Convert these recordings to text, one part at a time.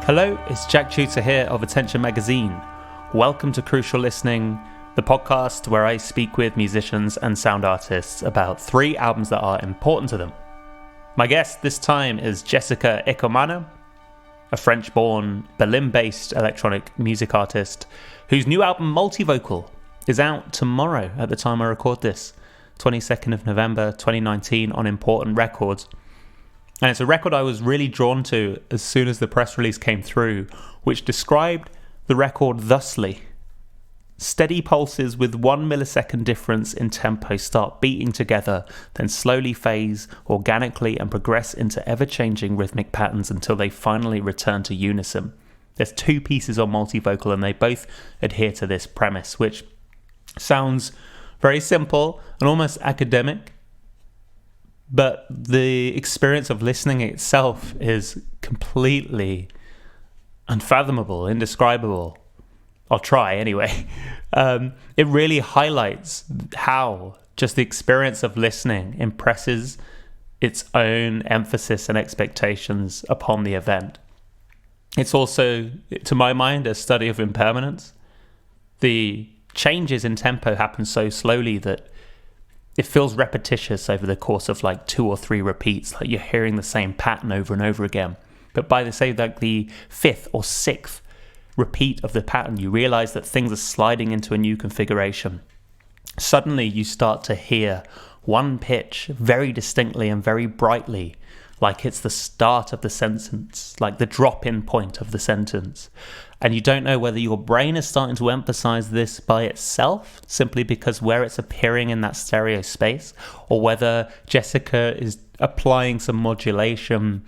Hello, it's Jack Tutor here of Attention Magazine. Welcome to Crucial Listening, the podcast where I speak with musicians and sound artists about 3 albums that are important to them. My guest this time is Jessica Ekomane, a French-born, Berlin-based electronic music artist whose new album Multi-Vocal is out tomorrow at the time I record this, 22nd of November 2019 on Important Records. And it's a record I was really drawn to as soon as the press release came through, which described the record thusly. Steady pulses with 1 millisecond difference in tempo start beating together, then slowly phase organically and progress into ever-changing rhythmic patterns until they finally return to unison. There's 2 pieces on Multi-Vocal and they both adhere to this premise, which sounds very simple and almost academic. But the experience of listening itself is completely unfathomable, indescribable. I'll try anyway. It really highlights how just the experience of listening impresses its own emphasis and expectations upon the event. It's also, to my mind, a study of impermanence. The changes in tempo happen so slowly that it feels repetitious over the course of like 2 or 3 repeats, like you're hearing the same pattern over and over again. But by the 5th or 6th repeat of the pattern, you realize that things are sliding into a new configuration. Suddenly you start to hear one pitch very distinctly and very brightly, like it's the start of the sentence, like the drop-in point of the sentence. And you don't know whether your brain is starting to emphasize this by itself, simply because where it's appearing in that stereo space, or whether Jessica is applying some modulation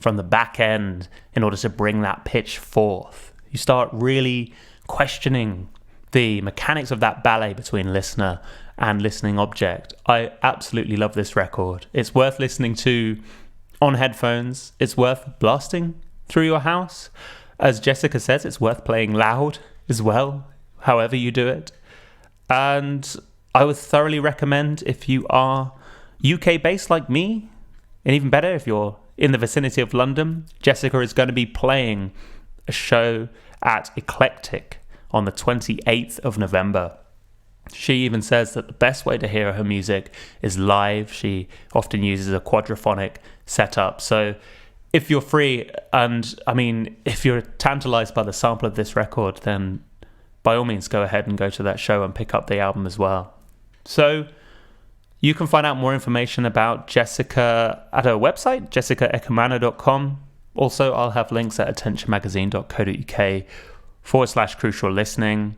from the back end in order to bring that pitch forth. You start really questioning the mechanics of that ballet between listener and listening object. I absolutely love this record. It's worth listening to on headphones. It's worth blasting through your house. As Jessica says, it's worth playing loud as well, however you do it. And I would thoroughly recommend, if you are UK based like me, and even better if you're in the vicinity of London, Jessica is going to be playing a show at Eclectic on the 28th of November. She even says that the best way to hear her music is live. She often uses a quadraphonic setup. So if you're free, and I mean, if you're tantalized by the sample of this record, then by all means go ahead and go to that show and pick up the album as well. So you can find out more information about Jessica at her website, jessicaekomane.com. Also, I'll have links at attentionmagazine.co.uk/crucial listening.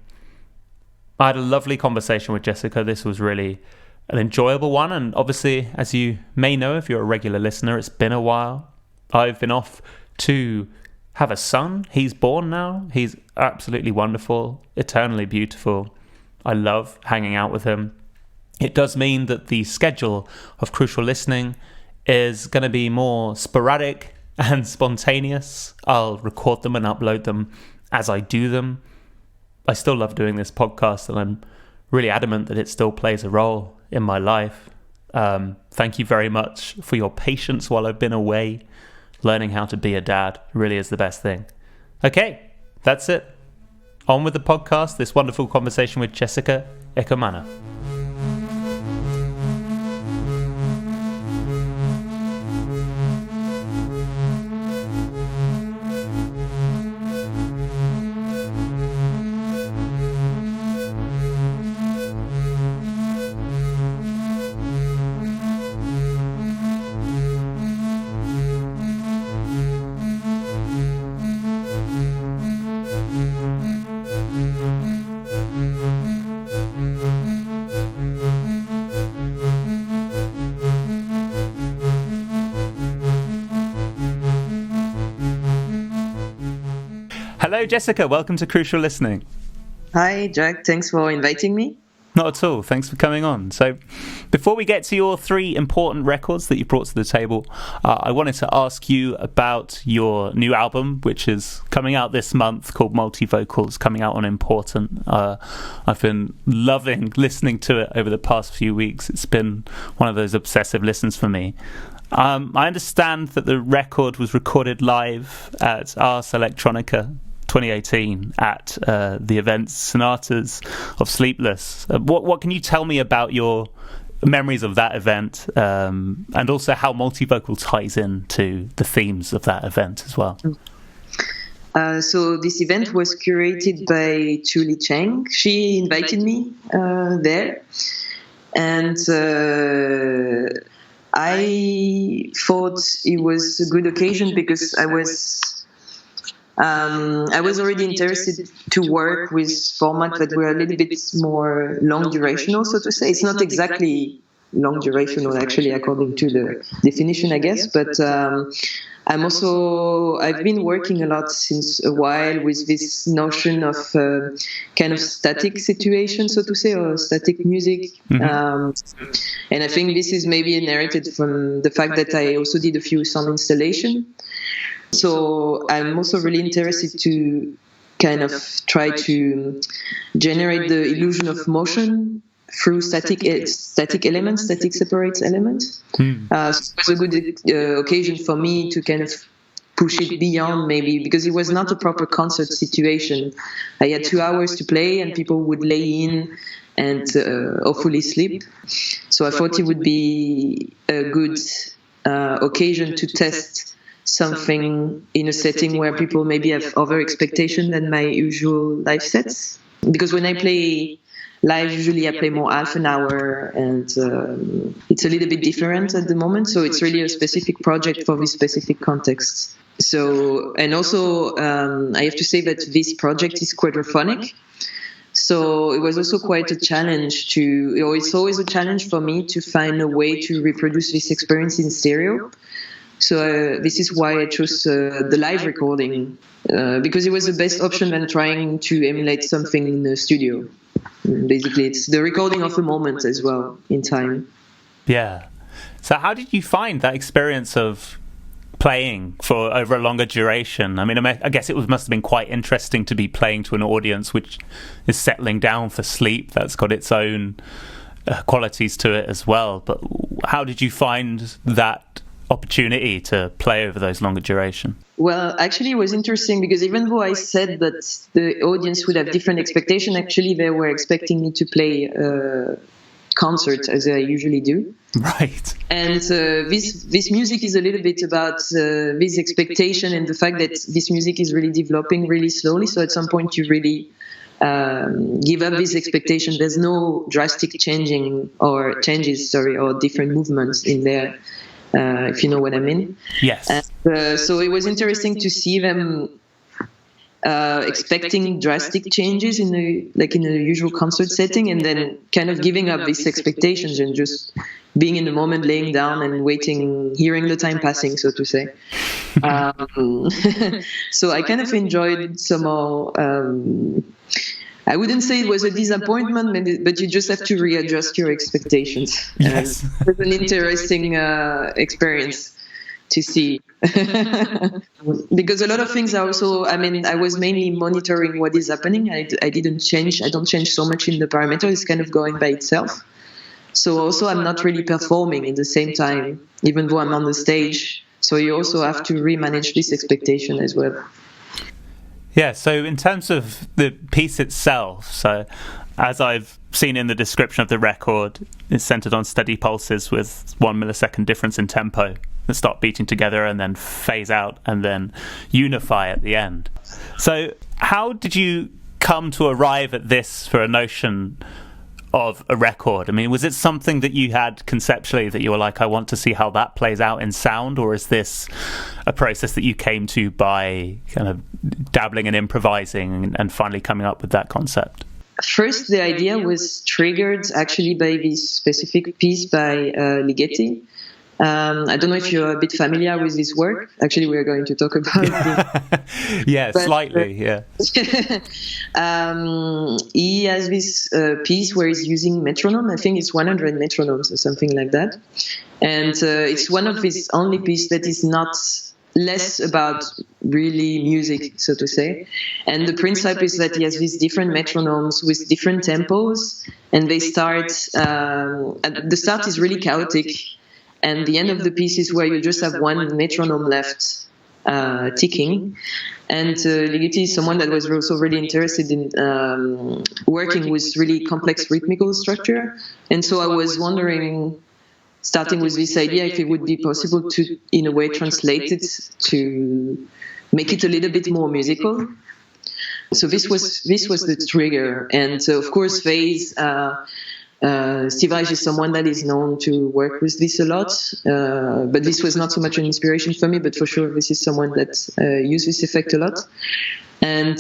I had a lovely conversation with Jessica. This was really an enjoyable one. And obviously, as you may know, if you're a regular listener, it's been a while. I've been off to have a son. He's born now. He's absolutely wonderful, eternally beautiful. I love hanging out with him. It does mean that the schedule of Crucial Listening is going to be more sporadic and spontaneous. I'll record them and upload them as I do them. I still love doing this podcast, and I'm really adamant that it still plays a role in my life. Thank you very much for your patience while I've been away. Learning how to be a dad really is the best thing. Okay, that's it. On with the podcast, this wonderful conversation with Jessica Ekomane. Hello, Jessica. Welcome to Crucial Listening. Hi, Jack. Thanks for inviting me. Not at all. Thanks for coming on. So before we get to your 3 important records that you brought to the table, I wanted to ask you about your new album, which is coming out this month, called Multi-Vocal. It's coming out on Important. I've been loving listening to it over the past few weeks. It's been one of those obsessive listens for me. I understand that the record was recorded live at Ars Electronica 2018 at the event Sonatas of Sleepless. What can you tell me about your memories of that event, and also how multivocal ties into the themes of that event as well? So this event was curated by Julie Cheng. She invited me there, and I thought it was a good occasion because I was already interested to work with formats that were a little bit more long durational, so to say. It's not exactly long durational, actually, according to the definition, I guess, but I've been working a lot since a while with this notion of kind of static situation, so to say, or static music. And I think this is maybe inherited from the fact that I also did a few sound installation. So I'm also really interested to kind of try to generate the illusion of motion through static elements, static separate elements. So it was a good occasion for me to kind of push it beyond, maybe, because it was not a proper concert situation. I had 2 hours to play and people would lay in and hopefully sleep. So I thought it would be a good occasion to test something in a setting where people maybe have other expectation than my usual live sets. Because when I play live, usually I play more half an hour, and it's a little bit different at the moment. So it's really a specific project for this specific context. So, and also I have to say that this project is quadraphonic. So it was also quite a challenge it's always a challenge for me to find a way to reproduce this experience in stereo. So this is why I chose the live recording, because it was the best option than trying to emulate something in the studio. Basically, it's the recording of a moment as well in time. Yeah. So how did you find that experience of playing for over a longer duration? I mean, I guess it must have been quite interesting to be playing to an audience which is settling down for sleep. That's got its own qualities to it as well. But how did you find that opportunity to play over those longer duration? Well, actually, it was interesting because even though I said that the audience would have different expectations, actually they were expecting me to play concert as I usually do. Right. And this music is a little bit about this expectation and the fact that this music is really developing really slowly. So at some point you really give up this expectation. There's no drastic changes or different movements in there. If you know what I mean. Yes. And, so it was interesting to see them expecting drastic changes in a usual concert setting, and then kind of giving up these expectations and just being in the moment, laying down and waiting, hearing the time passing, so to say. So I kind of enjoyed somehow. I wouldn't say it was a disappointment, but you just have to readjust your expectations. Yes. It was an interesting experience to see. Because a lot of things are also, I was mainly monitoring what is happening. I don't change so much in the parameter. It's kind of going by itself. So also I'm not really performing at the same time, even though I'm on the stage. So you also have to remanage this expectation as well. Yeah, so in terms of the piece itself, so as I've seen in the description of the record, it's centered on steady pulses with 1 millisecond difference in tempo that start beating together and then phase out and then unify at the end. So how did you come to arrive at this for a notion of a record? I mean, was it something that you had conceptually that you were like, I want to see how that plays out in sound, or is this a process that you came to by kind of dabbling and improvising and finally coming up with that concept? First, the idea was triggered actually by this specific piece by Ligeti. I don't know if you're a bit familiar with his work. Actually, we are going to talk about it. Yeah, slightly, yeah. He has this piece where he's using metronome. I think it's 100 metronomes or something like that. And it's one of his only pieces that is not less about really music, so to say. And the principle is that he has these different metronomes with different tempos, and they start, at the start is really chaotic. and the end of the piece is where you just have one metronome left ticking. And Ligeti is someone that was also really interested in working with really complex rhythmical structure. And so I was wondering, starting with this idea, if it would be possible to, in a way, translate it to make it a little bit more musical. So this was the trigger. And of course, Faze, Steve Reich is someone that is known to work with this a lot, but this was not so much an inspiration for me, but for sure this is someone that uses this effect a lot. And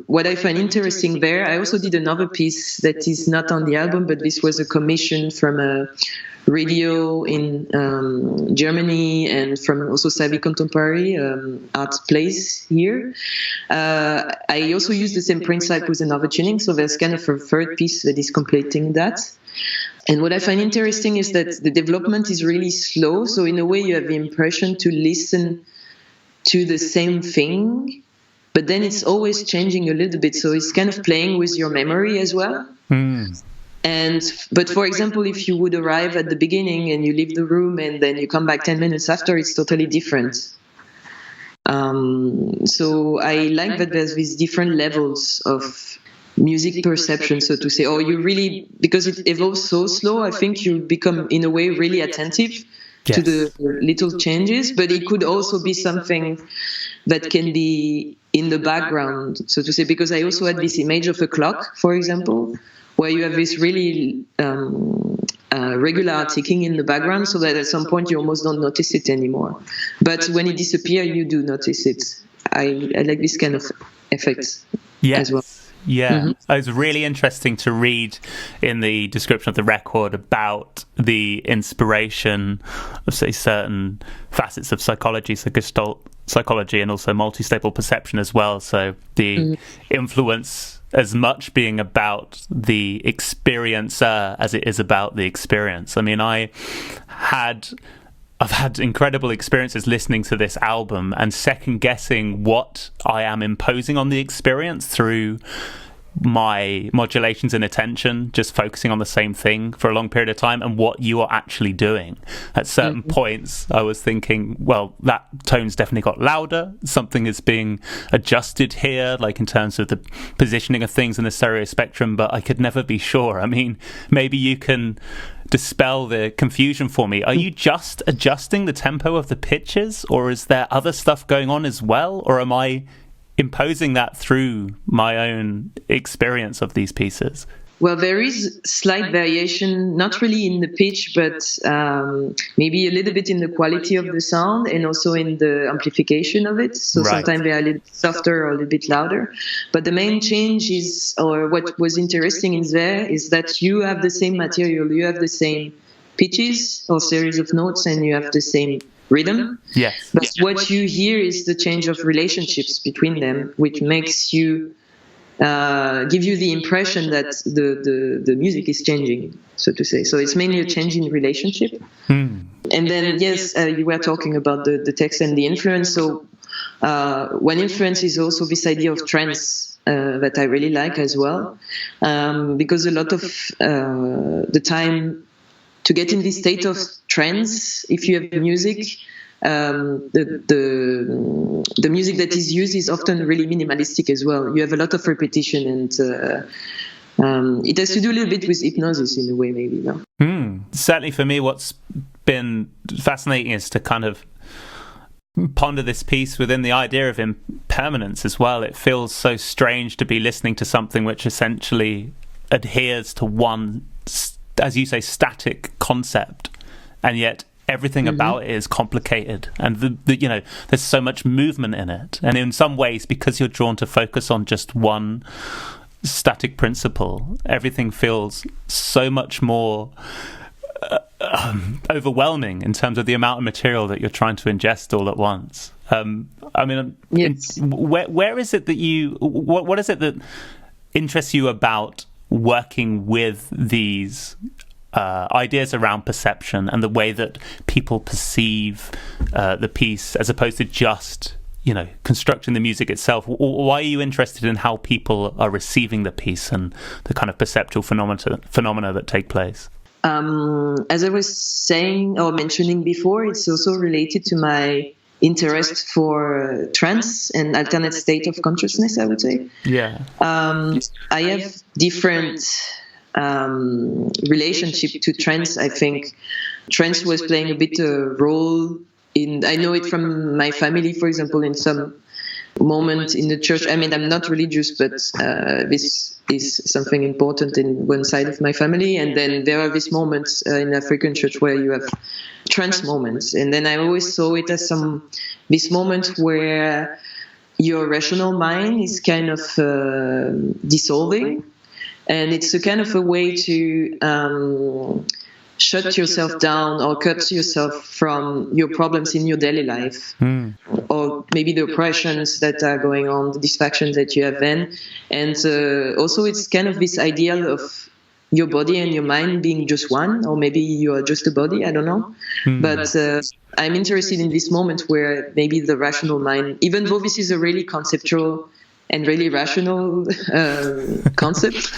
what I find interesting there, I also did another piece that is not on the album, but this was a commission from a radio in Germany and from also Slavic contemporary art place here. I also used the same principle with another tuning, so there's kind of a third piece that is completing that. And what I find interesting is that the development is really slow, so in a way you have the impression to listen to the same thing, but then it's always changing a little bit, so it's kind of playing with your memory as well. But for example, if you would arrive at the beginning and you leave the room and then you come back 10 minutes after, it's totally different. So I like that there's these different levels of music perception, so to say, or you really, because it evolves so slow, I think you become in a way really attentive to the little changes, but it could also be something that can be in the background, so to say, because I also had this image of a clock, for example, where you have this really regular ticking in the background, so that at some point you almost don't notice it anymore. But when it disappears, you do notice it. I like this kind of effect as well. Yeah, It was really interesting to read in the description of the record about the inspiration of, say, certain facets of psychology, so Gestalt psychology, and also multi-stable perception as well. So the influence as much being about the experiencer as it is about the experience. I mean, I've had incredible experiences listening to this album and second guessing what I am imposing on the experience through my modulations in attention, just focusing on the same thing for a long period of time, and what you are actually doing. At certain points, I was thinking, well, that tone's definitely got louder. Something is being adjusted here, like in terms of the positioning of things in the stereo spectrum, but I could never be sure. I mean, maybe you can dispel the confusion for me. Are you just adjusting the tempo of the pitches, or is there other stuff going on as well, or am I imposing that through my own experience of these pieces? Well, there is slight variation, not really in the pitch, but maybe a little bit in the quality of the sound and also in the amplification of it. So sometimes they are a little softer or a little bit louder. But the main change is, or what was interesting in there, is that you have the same material, you have the same pitches or series of notes, and you have the same rhythm. Yes. But what you hear is the change of relationships between them, which makes you give you the impression that the music is changing, so to say. So it's mainly a change in relationship. And then, yes, you were talking about the text and the influence. So one influence is also this idea of trance that I really like as well, because a lot of the time, to get in this state of trance, if you have music, the music that is used is often really minimalistic as well. You have a lot of repetition, and it has to do a little bit with hypnosis in a way, maybe. No? Certainly for me, what's been fascinating is to kind of ponder this piece within the idea of impermanence as well. It feels so strange to be listening to something which essentially adheres to one, as you say, static concept, and yet everything about it is complicated, and the there's so much movement in it, and in some ways, because you're drawn to focus on just one static principle, everything feels so much more overwhelming in terms of the amount of material that you're trying to ingest all at once. I mean, yes. Where is it that you what is it that interests you about working with these ideas around perception and the way that people perceive the piece, as opposed to just, constructing the music itself? Why are you interested in how people are receiving the piece and the kind of perceptual phenomena that take place? as I was saying or mentioning before, it's also related to my interest for trance and alternate state of consciousness, I would say. Yeah. I have different relationship to trance. I think trance was playing a bit a role in, I know it from my family, for example, in some moment in the church. I mean, I'm not religious, but this is something important in one side of my family. And then there are these moments in African church where you have trance moments. And then I always saw it as this moment where your rational mind is kind of dissolving. And it's a kind of a way to shut yourself down or cut yourself from your problems in your daily life, or maybe the oppressions that are going on, the distractions that you have then. And also it's kind of this ideal of your body and your mind being just one, or maybe you are just a body, I don't know. But I'm interested in this moment where maybe the rational mind, even though this is a really conceptual and really rational concept,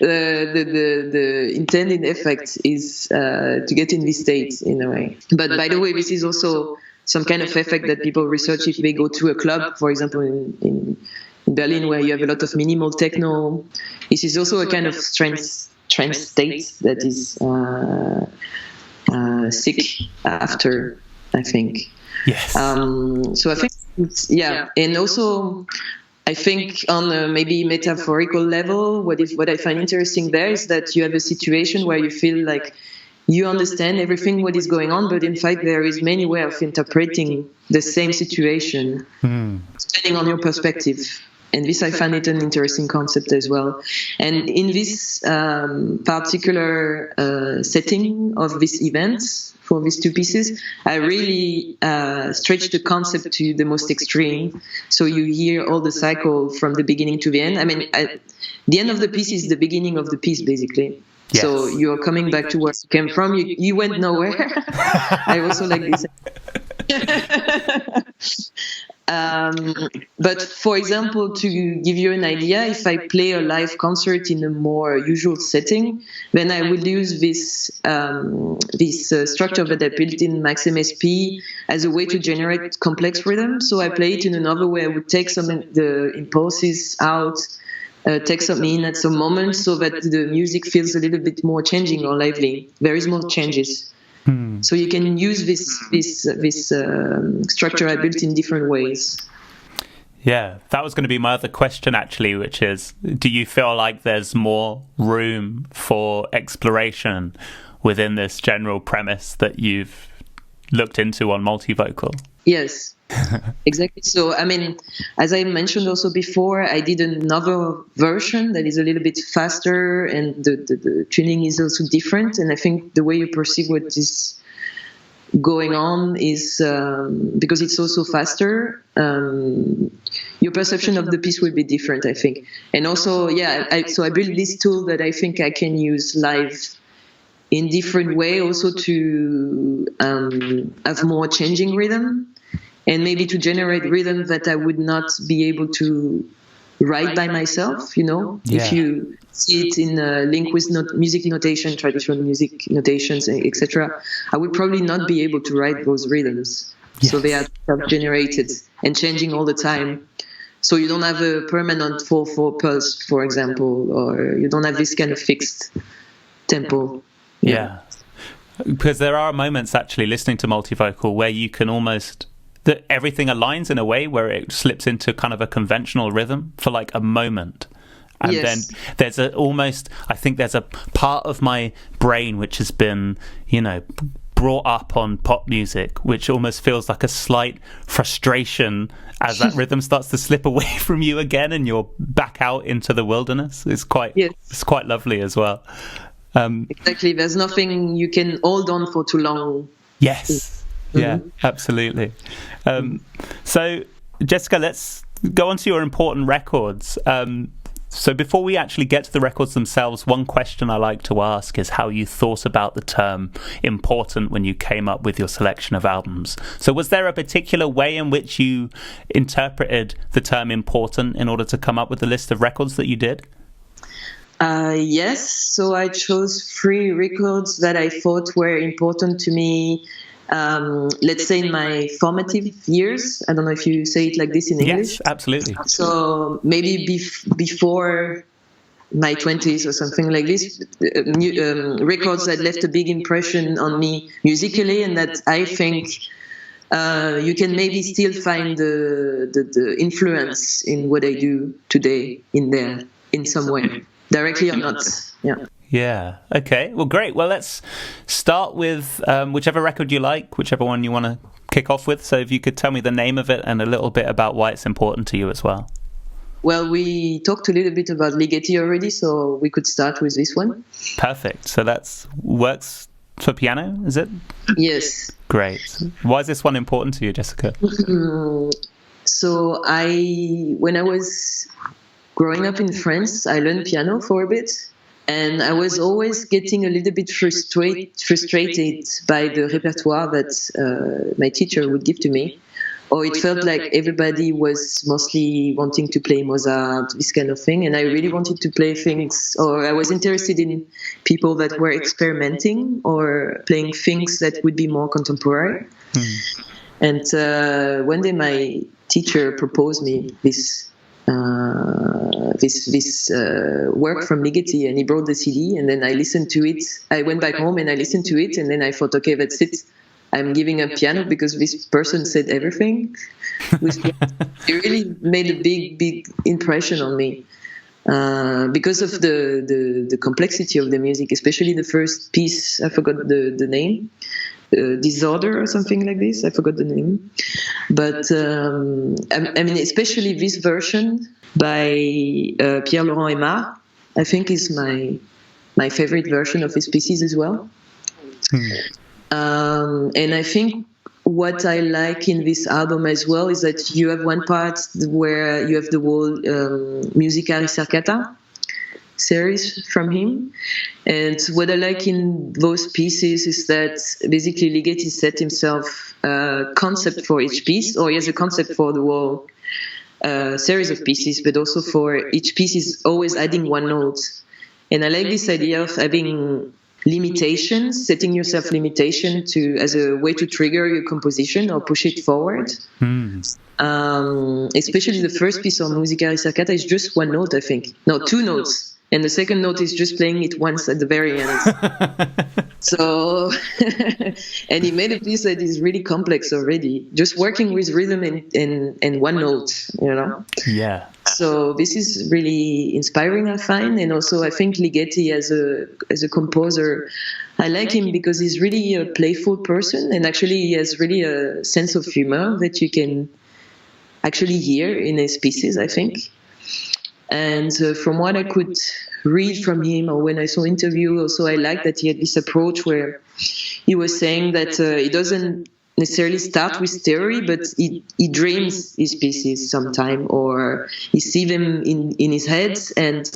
the intended effect is to get in this state in a way. But by the way, this is also some kind of effect that people research if they go to a club, for example, in Berlin, where you have a lot of minimal techno. This is also a kind of trance state that is sick after, I think. Yes. So I think, and also I think on a maybe metaphorical level, what I find interesting there is that you have a situation where you feel like you understand everything what is going on, but in fact there is many ways of interpreting the same situation depending on your perspective. And this, I find it an interesting concept as well. And in this particular setting of this event, for these two pieces, I really stretched the concept to the most extreme. So you hear all the cycle from the beginning to the end. I mean, the end of the piece is the beginning of the piece, basically. Yes. So you're coming back to where you came from. You went nowhere. I also like this. But for example, to give you an idea, if I play a live concert in a more usual setting, then I will use this structure that I built in Maxim SP as a way to generate complex rhythm. So I play it in another way. I would take some of the impulses out, take some in at some moment, so that the music feels a little bit more changing or lively. There is more changes. So you can use this structure I built in different ways. Yeah, that was going to be my other question, actually, which is, do you feel like there's more room for exploration within this general premise that you've looked into on multivocal? Yes, exactly. So, I mean, as I mentioned also before, I did another version that is a little bit faster, and the tuning is also different. And I think the way you perceive what is going on is, because it's also faster, your perception of the piece will be different, I think. And also, so I built this tool that I think I can use live in different way, also to have more changing rhythm, and maybe to generate rhythm that I would not be able to write by myself, you know. Yeah. If you see it in a link with music notation, traditional music notations, etc., I would probably not be able to write those rhythms. Yes. So they are self-generated and changing all the time. So you don't have a permanent 4/4 pulse, for example, or you don't have this kind of fixed tempo. Yeah. Because there are moments actually listening to multivocal where you can almost, that everything aligns in a way where it slips into kind of a conventional rhythm for like a moment. And yes. Then there's I think there's a part of my brain which has been, brought up on pop music, which almost feels like a slight frustration as that rhythm starts to slip away from you again and you're back out into the wilderness. It's quite lovely as well. Exactly. There's nothing you can hold on for too long. Yes. Yeah, absolutely. So, Jessica, let's go on to your important records. So before we actually get to the records themselves, one question I like to ask is how you thought about the term important when you came up with your selection of albums. So was there a particular way in which you interpreted the term important in order to come up with the list of records that you did? Yes, so I chose 3 records that I thought were important to me, let's say in my formative years. I don't know if you say it like this in English. Yes, absolutely. So maybe before my 20s or something like this, records that left a big impression on me musically, and that I think you can maybe still find the influence in what I do today in there in some way, directly or not. Yeah. Okay. Well, great. Well, let's start with whichever record you like, whichever one you want to kick off with. So if you could tell me the name of it and a little bit about why it's important to you as well. Well, we talked a little bit about Ligeti already, so we could start with this one. Perfect. So that's works for piano, is it? Yes. Great. Why is this one important to you, Jessica? So when I was growing up in France, I learned piano for a bit, and I was always getting a little bit frustrated by the repertoire that my teacher would give to me. Or it felt like everybody was mostly wanting to play Mozart, this kind of thing, and I really wanted to play things, or I was interested in people that were experimenting or playing things that would be more contemporary. And one day my teacher proposed me this work from Ligeti, and he brought the CD, and then I listened to it. I went back home and I listened to it, and then I thought, okay, that's it. I'm giving up piano because this person said everything. It really made a big impression on me because of the complexity of the music, especially the first piece. I forgot the name, Disorder or something like this. I forgot the name, but I mean, especially this version by Pierre Laurent Aimard, I think is my favorite version of his pieces as well. And I think what I like in this album as well is that you have one part where you have the whole Musica Ricercata series from him. And what I like in those pieces is that basically Ligeti set himself a concept for each piece, or he has a concept for the whole series of pieces, but also for each piece is always adding one note. And I like this idea of having limitations, setting yourself limitation as a way to trigger your composition or push it forward. Especially the first piece on Musica Ricercata is just one note, I think. No, 2 notes. And the second note is just playing it once at the very end. So, and he made a piece that is really complex already, just working with rhythm and one note, you know? Yeah. So this is really inspiring, I find. And also I think Ligeti as a composer, I like him because he's really a playful person, and actually he has really a sense of humor that you can actually hear in his pieces, I think. And from what I could read from him, or when I saw interview, also I like that he had this approach where he was saying that he doesn't necessarily start with theory, but he dreams his pieces sometime, or he sees them in his head, and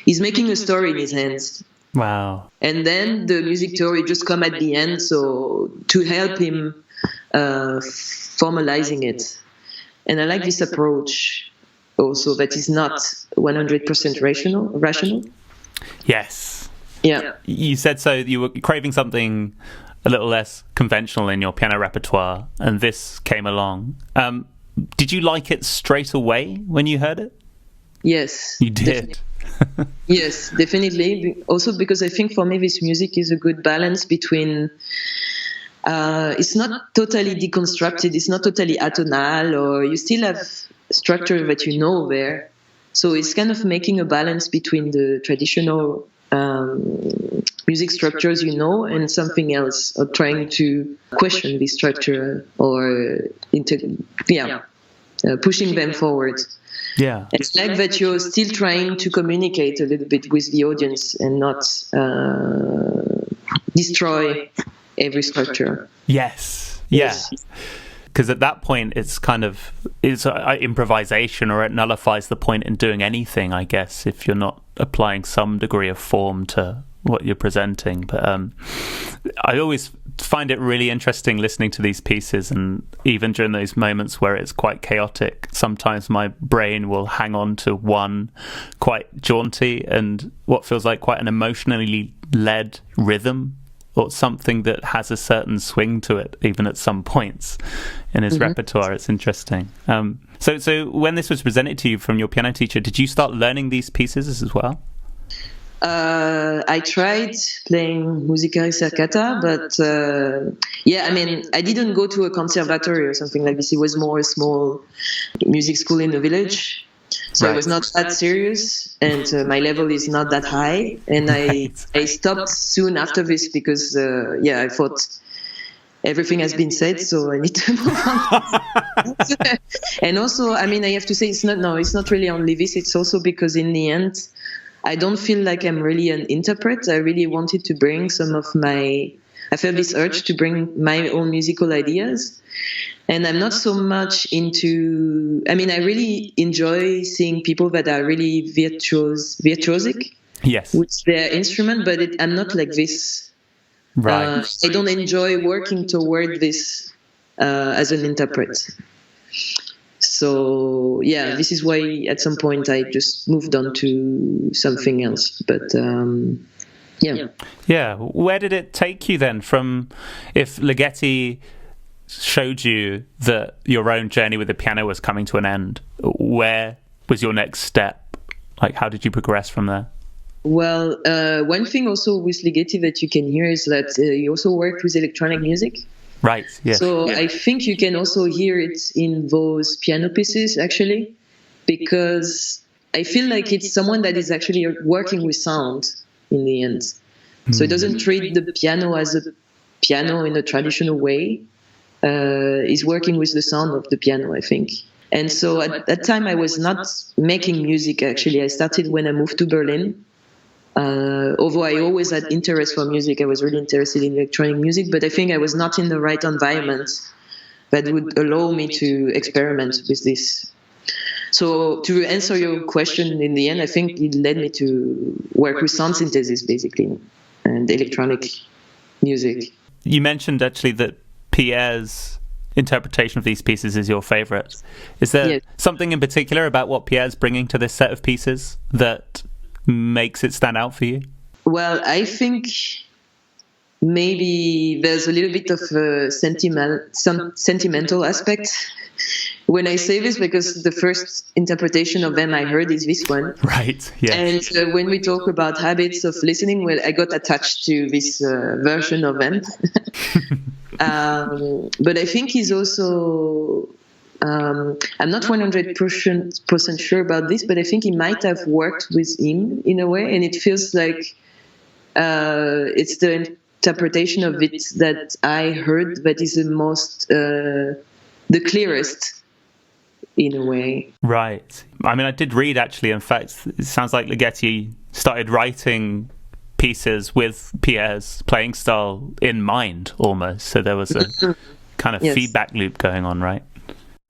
he's making a story in his hands. Wow. And then the music theory just come at the end, so to help him formalizing it. And I like this approach also, that is not 100% rational. Yes. Yeah. You said so you were craving something a little less conventional in your piano repertoire, and this came along. Did you like it straight away when you heard it? Yes. You did? Yes, definitely. Also because I think for me this music is a good balance between it's not totally deconstructed, it's not totally atonal, or you still have structure that you know there. So it's kind of making a balance between the traditional music structures you know and something else, or trying to question this structure or pushing them forward. Yeah, it's like that you're still trying to communicate a little bit with the audience and not destroy every structure. Yes. Because at that point it's improvisation, or it nullifies the point in doing anything, I guess, if you're not applying some degree of form to what you're presenting. But I always find it really interesting listening to these pieces, and even during those moments where it's quite chaotic, sometimes my brain will hang on to one quite jaunty and what feels like quite an emotionally led rhythm, or something that has a certain swing to it, even at some points in his repertoire. It's interesting. So when this was presented to you from your piano teacher, did you start learning these pieces as well? I tried playing musica ricercata, but I didn't go to a conservatory or something like this. It was more a small music school in the village. So I was not that serious, and my level is not that high. And I stopped soon after this because, I thought everything has been said, so I need to move on. And also, I have to say, it's not really only this. It's also because in the end, I don't feel like I'm really an interpret. I really wanted to bring I felt this urge to bring my own musical ideas. And I'm not so much into, I really enjoy seeing people that are really virtuosic with their instrument, but I'm not like this. Right. I don't enjoy working toward this as an interpret. So, this is why at some point I just moved on to something else. But, Yeah. Where did it take you then from, if Ligeti showed you that your own journey with the piano was coming to an end, where was your next step? Like, how did you progress from there? Well, one thing also with Ligeti that you can hear is that he also worked with electronic music. Right, yes. So I think you can also hear it in those piano pieces, actually, because I feel like it's someone that is actually working with sound in the end. So it doesn't treat the piano as a piano in a traditional way. Is working with the sound of the piano, I think. And so at that time, I was not making music, actually. I started when I moved to Berlin. Although I always had interest for music, I was really interested in electronic music, but I think I was not in the right environment that would allow me to experiment with this. So to answer your question in the end, I think it led me to work with sound synthesis, basically, and electronic music. You mentioned actually that Pierre's interpretation of these pieces is your favorite. Is there something in particular about what Pierre's bringing to this set of pieces that makes it stand out for you? Well, I think maybe there's a little bit of a sentimental aspect when I say this, because the first interpretation of them I heard is this one. Right, yes. And when we talk about habits of listening, well, I got attached to this version of them. But I think he's also, I'm not 100% sure about this, but I think he might have worked with him in a way, and it feels like it's the interpretation of it that I heard that is the most, the clearest in a way. Right. I did read actually, in fact, it sounds like Ligeti started writing pieces with Pierre's playing style in mind almost, so there was a kind of feedback loop going on, right?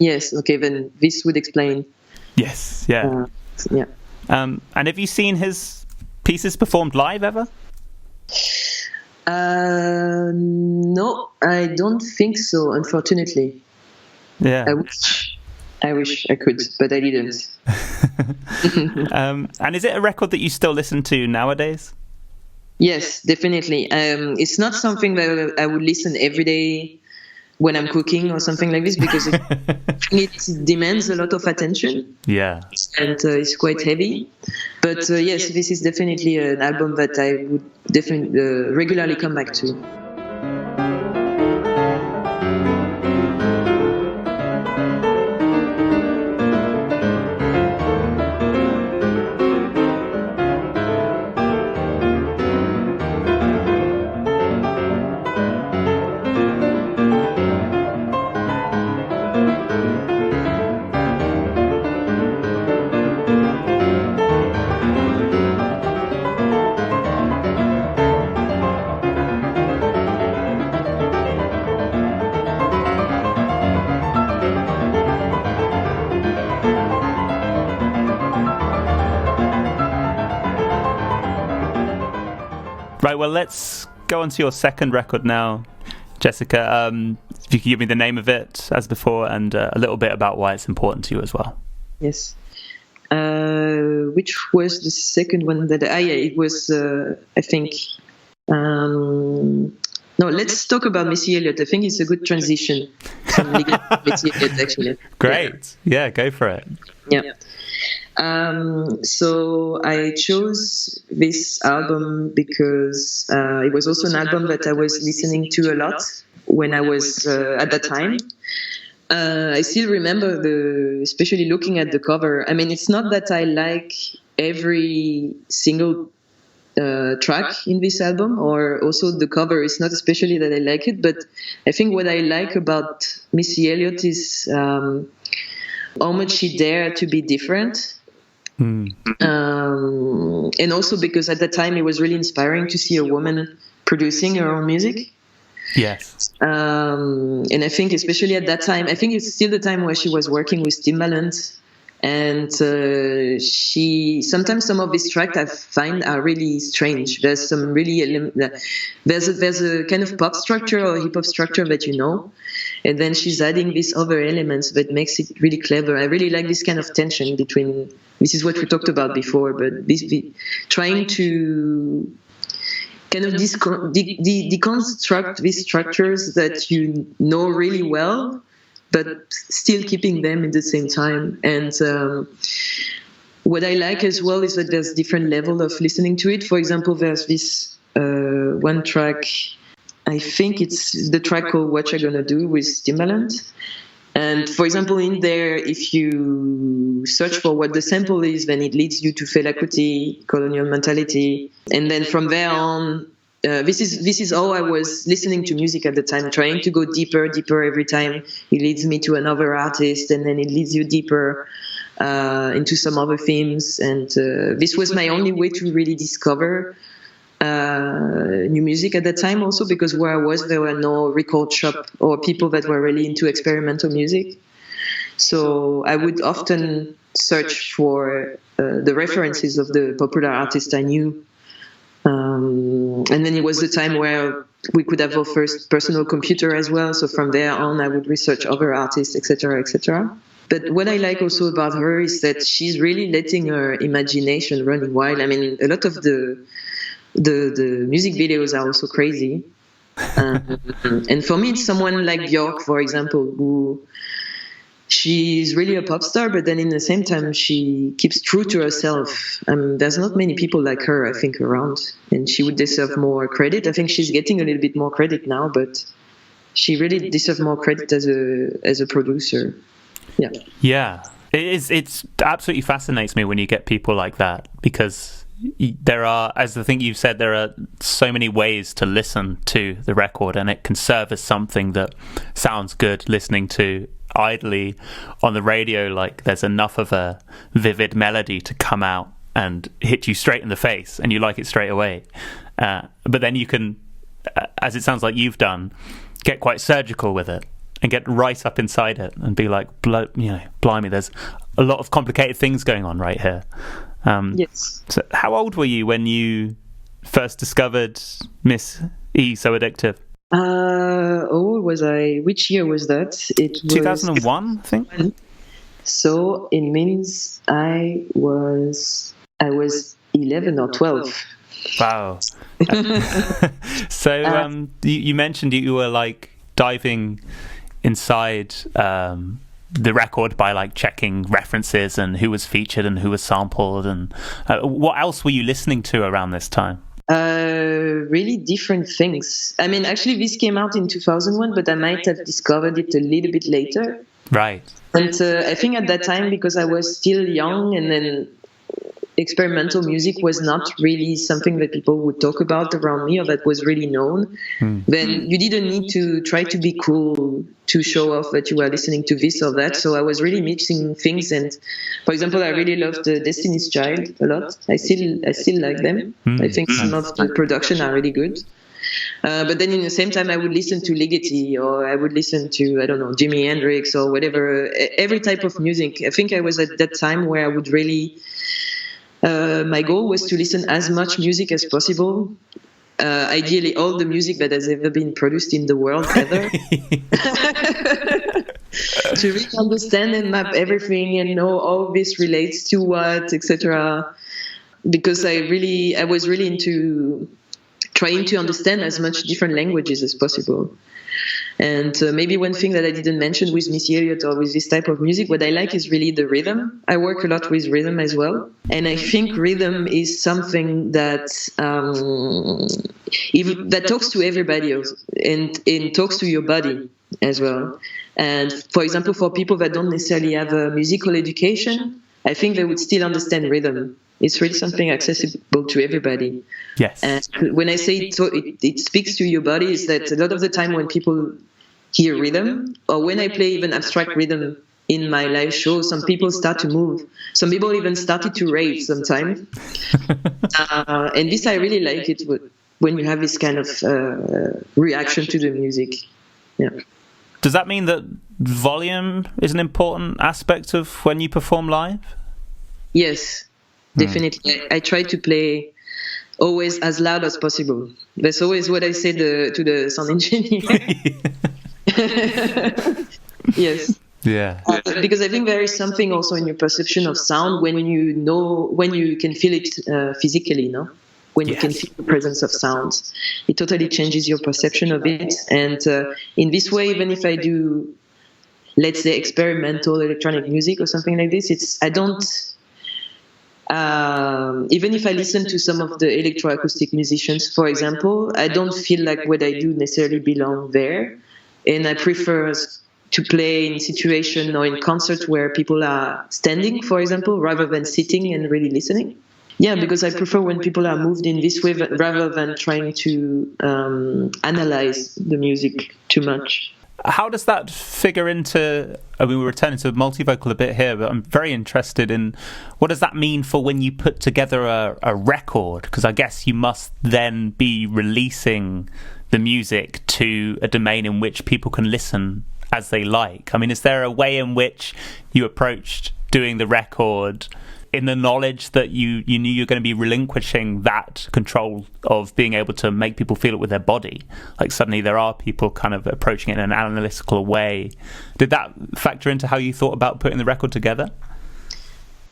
Yes, okay, then this would explain. Yes, yeah. And have you seen his pieces performed live ever? No, I don't think so, unfortunately. Yeah. I wish I could, but I didn't. And is it a record that you still listen to nowadays? Yes, definitely. It's not something that I would listen every day when I'm cooking or something like this, because it demands a lot of attention. Yeah. And it's quite heavy. But yes, this is definitely an album that I would definitely regularly come back to. well, let's go on to your second record now, Jessica. If you could give me the name of it as before, and a little bit about why it's important to you as well. Yes. Which was the second one that it was I think no, let's talk about Missy Elliott. I think it's a good transition from Ligeti to Missy Elliott, actually. Great. Yeah, go for it. Yeah. So I chose this album because it was also an album that I was listening to a lot when I was at that time. I still remember especially looking at the cover. I mean, it's not that I like every single track in this album, or also the cover. It's not especially that I like it, but I think what I like about Missy Elliott is how much she dared to be different. And also because at that time it was really inspiring to see a woman producing her own music. Yes. And I think especially at that time, I think it's still the time where she was working with Timbaland. And sometimes some of these tracks I find are really strange. There's some really, there's a kind of pop structure or hip hop structure that you know. And then she's adding these other elements that makes it really clever. I really like this kind of tension between, this is what we talked about before, but trying to kind of deconstruct these structures that you know really well, but still keeping them at the same time. And what I like as well is that there's different level of listening to it. For example, there's this one track, I think it's the track called What You Gonna Do with Timbaland. And for example, in there, if you search for what the sample is, then it leads you to Fela Kuti, colonial mentality. And then from there on, this is how I was listening to music at the time, trying to go deeper every time. It leads me to another artist, and then it leads you deeper into some other themes. And this was my only way to really discover new music at that time, also because where I was, there were no record shop or people that were really into experimental music. So I would often search for the references of the popular artists I knew. And then it was the time where we could have our first personal computer as well. So from there on, I would research other artists, etc., etc. But what I like also about her is that she's really letting her imagination run wild. I mean, a lot of the music videos are also crazy. And for me, it's someone like Björk, for example, who she's really a pop star, but then in the same time, she keeps true to herself. There's not many people like her, I think, around, and she would deserve more credit. I think she's getting a little bit more credit now, but she really deserves more credit as a producer. Yeah. Yeah. It's absolutely fascinates me when you get people like that, because there are, as I think you've said, there are so many ways to listen to the record, and it can serve as something that sounds good listening to idly on the radio. Like there's enough of a vivid melody to come out and hit you straight in the face, and you like it straight away. But then you can, as it sounds like you've done, get quite surgical with it and get right up inside it and be like, blimey, there's a lot of complicated things going on right here. Yes. So how old were you when you first discovered Miss E So Addictive? Was I? Which year was that? It was 2001, I think. So it means I was 11 or 12. Wow. So you mentioned you were like diving inside the record by like checking references and who was featured and who was sampled, and what else were you listening to around this time? Really different things. I mean, actually this came out in 2001, but I might have discovered it a little bit later. Right. And I think at that time, because I was still young, and then experimental music was not really something that people would talk about around me or that was really known, then you didn't need to try to be cool to show off that you were listening to this or that. So I was really mixing things. And for example, I really loved Destiny's Child a lot. I still like them. I think some of the production are really good. But then in the same time, I would listen to Ligeti, or I would listen to, I don't know, Jimi Hendrix or whatever, every type of music. I think I was at that time where I would really... my goal was to listen as much music as possible, ideally all the music that has ever been produced in the world ever. To really understand and map everything and know how this relates to what, etc. Because I was really into trying to understand as much different languages as possible. And maybe one thing that I didn't mention with Missy Elliott or with this type of music, what I like is really the rhythm. I work a lot with rhythm as well. And I think rhythm is something that that talks to everybody else and talks to your body as well. And for example, for people that don't necessarily have a musical education, I think they would still understand rhythm. It's really something accessible to everybody. Yes. And when I say it speaks to your body, is that a lot of the time when people hear rhythm, or when I play even abstract rhythm in my live show, some people start to move. Some people even started to rave sometimes. And this, I really like it when you have this kind of reaction to the music. Yeah. Does that mean that volume is an important aspect of when you perform live? Yes. Definitely. I try to play always as loud as possible. That's always what I say to the sound engineer. Yes. Yeah. Because I think there is something also in your perception of sound when you can feel it physically, no? When you can feel the presence of sound. It totally changes your perception of it. And in this way, even if I do, let's say, experimental electronic music or something like this, I don't... even if I listen to some of the electroacoustic musicians, for example, I don't feel like what I do necessarily belong there. And I prefer to play in situation or in concert where people are standing, for example, rather than sitting and really listening. Yeah, because I prefer when people are moved in this way rather than trying to analyze the music too much. How does that figure into, I mean, we're returning to multivocal a bit here, but I'm very interested in what does that mean for when you put together a record? Because I guess you must then be releasing the music to a domain in which people can listen as they like. I mean, is there a way in which you approached doing the record in the knowledge that you knew you're going to be relinquishing that control of being able to make people feel it with their body? Like suddenly there are people kind of approaching it in an analytical way. Did that factor into how you thought about putting the record together?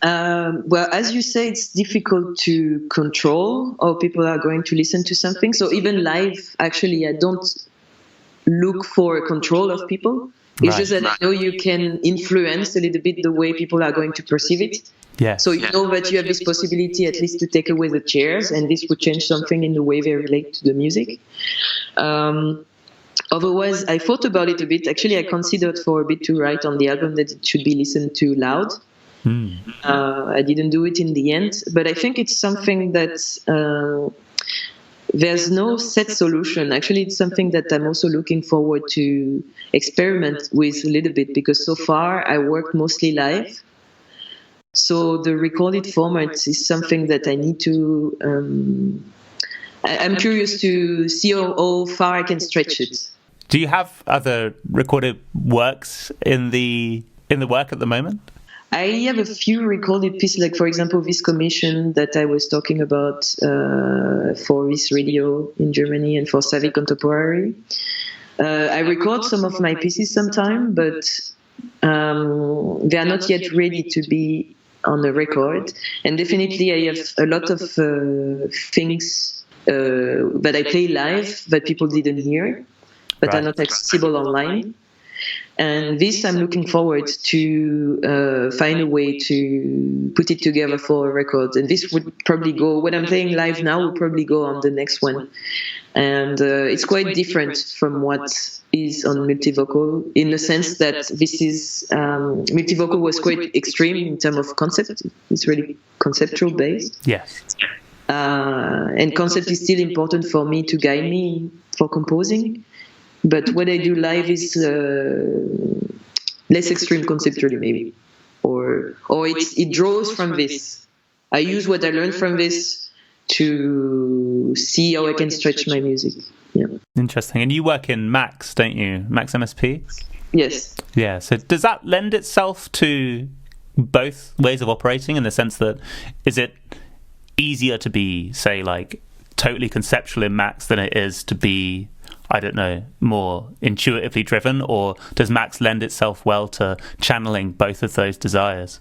Well, as you say, it's difficult to control how people are going to listen to something. So even live, actually, I don't look for control of people. It's just that I know you can influence a little bit the way people are going to perceive it. Yes. So you know that you have this possibility at least to take away the chairs, and this would change something in the way they relate to the music. Otherwise, I thought about it a bit. Actually, I considered for a bit to write on the album that it should be listened to loud. I didn't do it in the end, but I think it's something that there's no set solution. Actually, it's something that I'm also looking forward to experiment with a little bit, because so far I worked mostly live. So the recorded format is something that I need to... I'm curious to see how far I can stretch it. Do you have other recorded works in the work at the moment? I have a few recorded pieces, like, for example, this commission that I was talking about for this radio in Germany and for Slavic Contemporary. I record some of my pieces sometime, but they are not yet ready to be on the record. And definitely I have a lot of things that I play live that people didn't hear, but are not accessible online. And this, I'm looking forward to find a way to put it together for a record. And this would probably go, what I'm playing live now will probably go on the next one. And it's quite different from what is on multivocal, in the sense that this is, multivocal was quite extreme in terms of concept. It's really conceptual based. Yes. And concept is still important for me to guide me for composing. But what I do live is less extreme conceptually, maybe, or it draws from this. I use what I learned from this to see how I can stretch my music. Yeah. Interesting. And you work in Max, don't you? Max MSP? Yes. Yeah. So does that lend itself to both ways of operating, in the sense that is it easier to be, say, like totally conceptual in Max than it is to be, I don't know, more intuitively driven? Or does Max lend itself well to channeling both of those desires?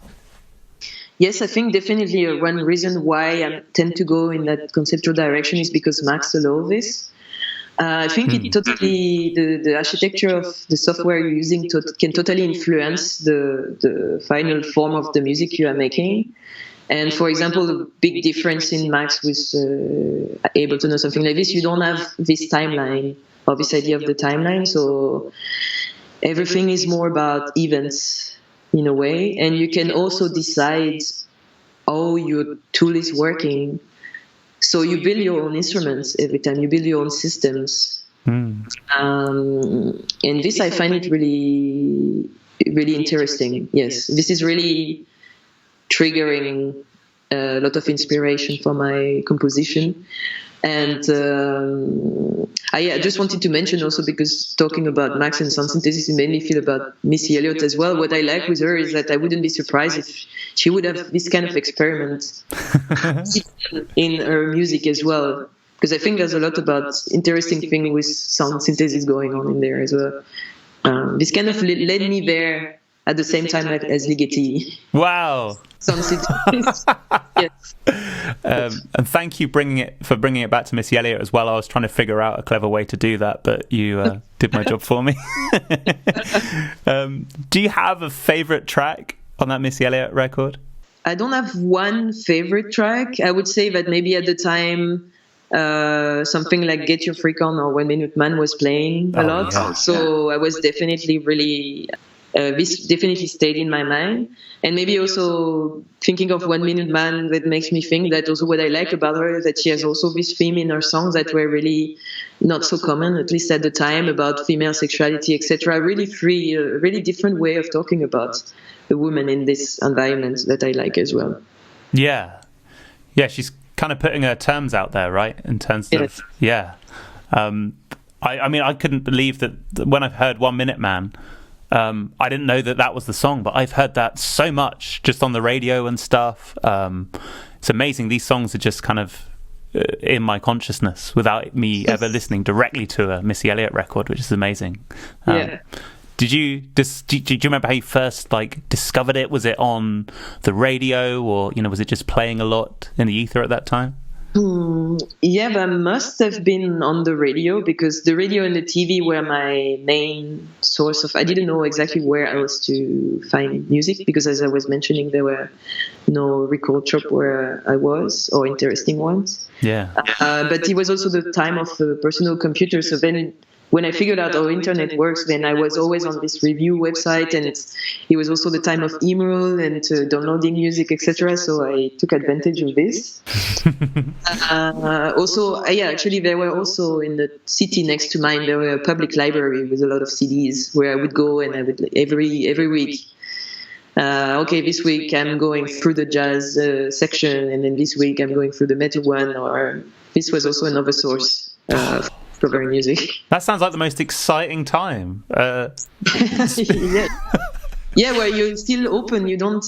Yes, I think definitely one reason why I tend to go in that conceptual direction is because Max allows this. I think it totally, the architecture of the software you're using can totally influence the final form of the music you are making. And for example, the big difference in Max with Ableton or something like this, you don't have this timeline, or this idea of the timeline. So everything is more about events in a way. And you can also decide how your tool is working. So you build your own instruments every time, you build your own systems. And this, I find it really, really interesting. Yes, this is really triggering a lot of inspiration for my composition. And I just wanted to mention also, because talking about Max and sound synthesis, it made me feel about Missy Elliott as well. What I like with her is that I wouldn't be surprised if she would have this kind of experiment in her music as well. Because I think there's a lot about interesting thing with sound synthesis going on in there as well. This kind of led me there at the same time as Ligeti. Wow. Sound synthesis. Yes. And thank you for bringing it back to Missy Elliott as well. I was trying to figure out a clever way to do that, but you did my job for me. Do you have a favorite track on that Missy Elliott record? I don't have one favorite track. I would say that maybe at the time something like Get Your Freak On or 1 Minute Man was playing a lot. Yeah. So I was definitely really... this definitely stayed in my mind. And maybe also thinking of 1 Minute Man, that makes me think that also what I like about her is that she has also this theme in her songs that were really not so common, at least at the time, about female sexuality, etc. Really free, a really different way of talking about the woman in this environment that I like as well. Yeah. Yeah, she's kind of putting her terms out there, right? In terms of, yeah. I mean, I couldn't believe that when I heard 1 Minute Man, I didn't know that was the song, but I've heard that so much just on the radio and stuff. It's amazing. These songs are just kind of in my consciousness without me ever listening directly to a Missy Elliott record, which is amazing. Did you remember how you first discovered it? Was it on the radio, or was it just playing a lot in the ether at that time? Yeah, that must have been on the radio, because the radio and the TV were my main source of... I didn't know exactly where else to find music, because as I was mentioning, there were no record shop where I was, or interesting ones. Yeah. But it was also the time of a personal computer, so then when I figured out how internet works, then I was always on this review website, and it was also the time of email and downloading music, etc. So I took advantage of this. Actually, there were also in the city next to mine, there were a public library with a lot of CDs where I would go, and I would every week. This week I'm going through the jazz section, and then this week I'm going through the metal one. Or this was also another source. Covering music. That sounds like the most exciting time. Yeah, where you're still open. You don't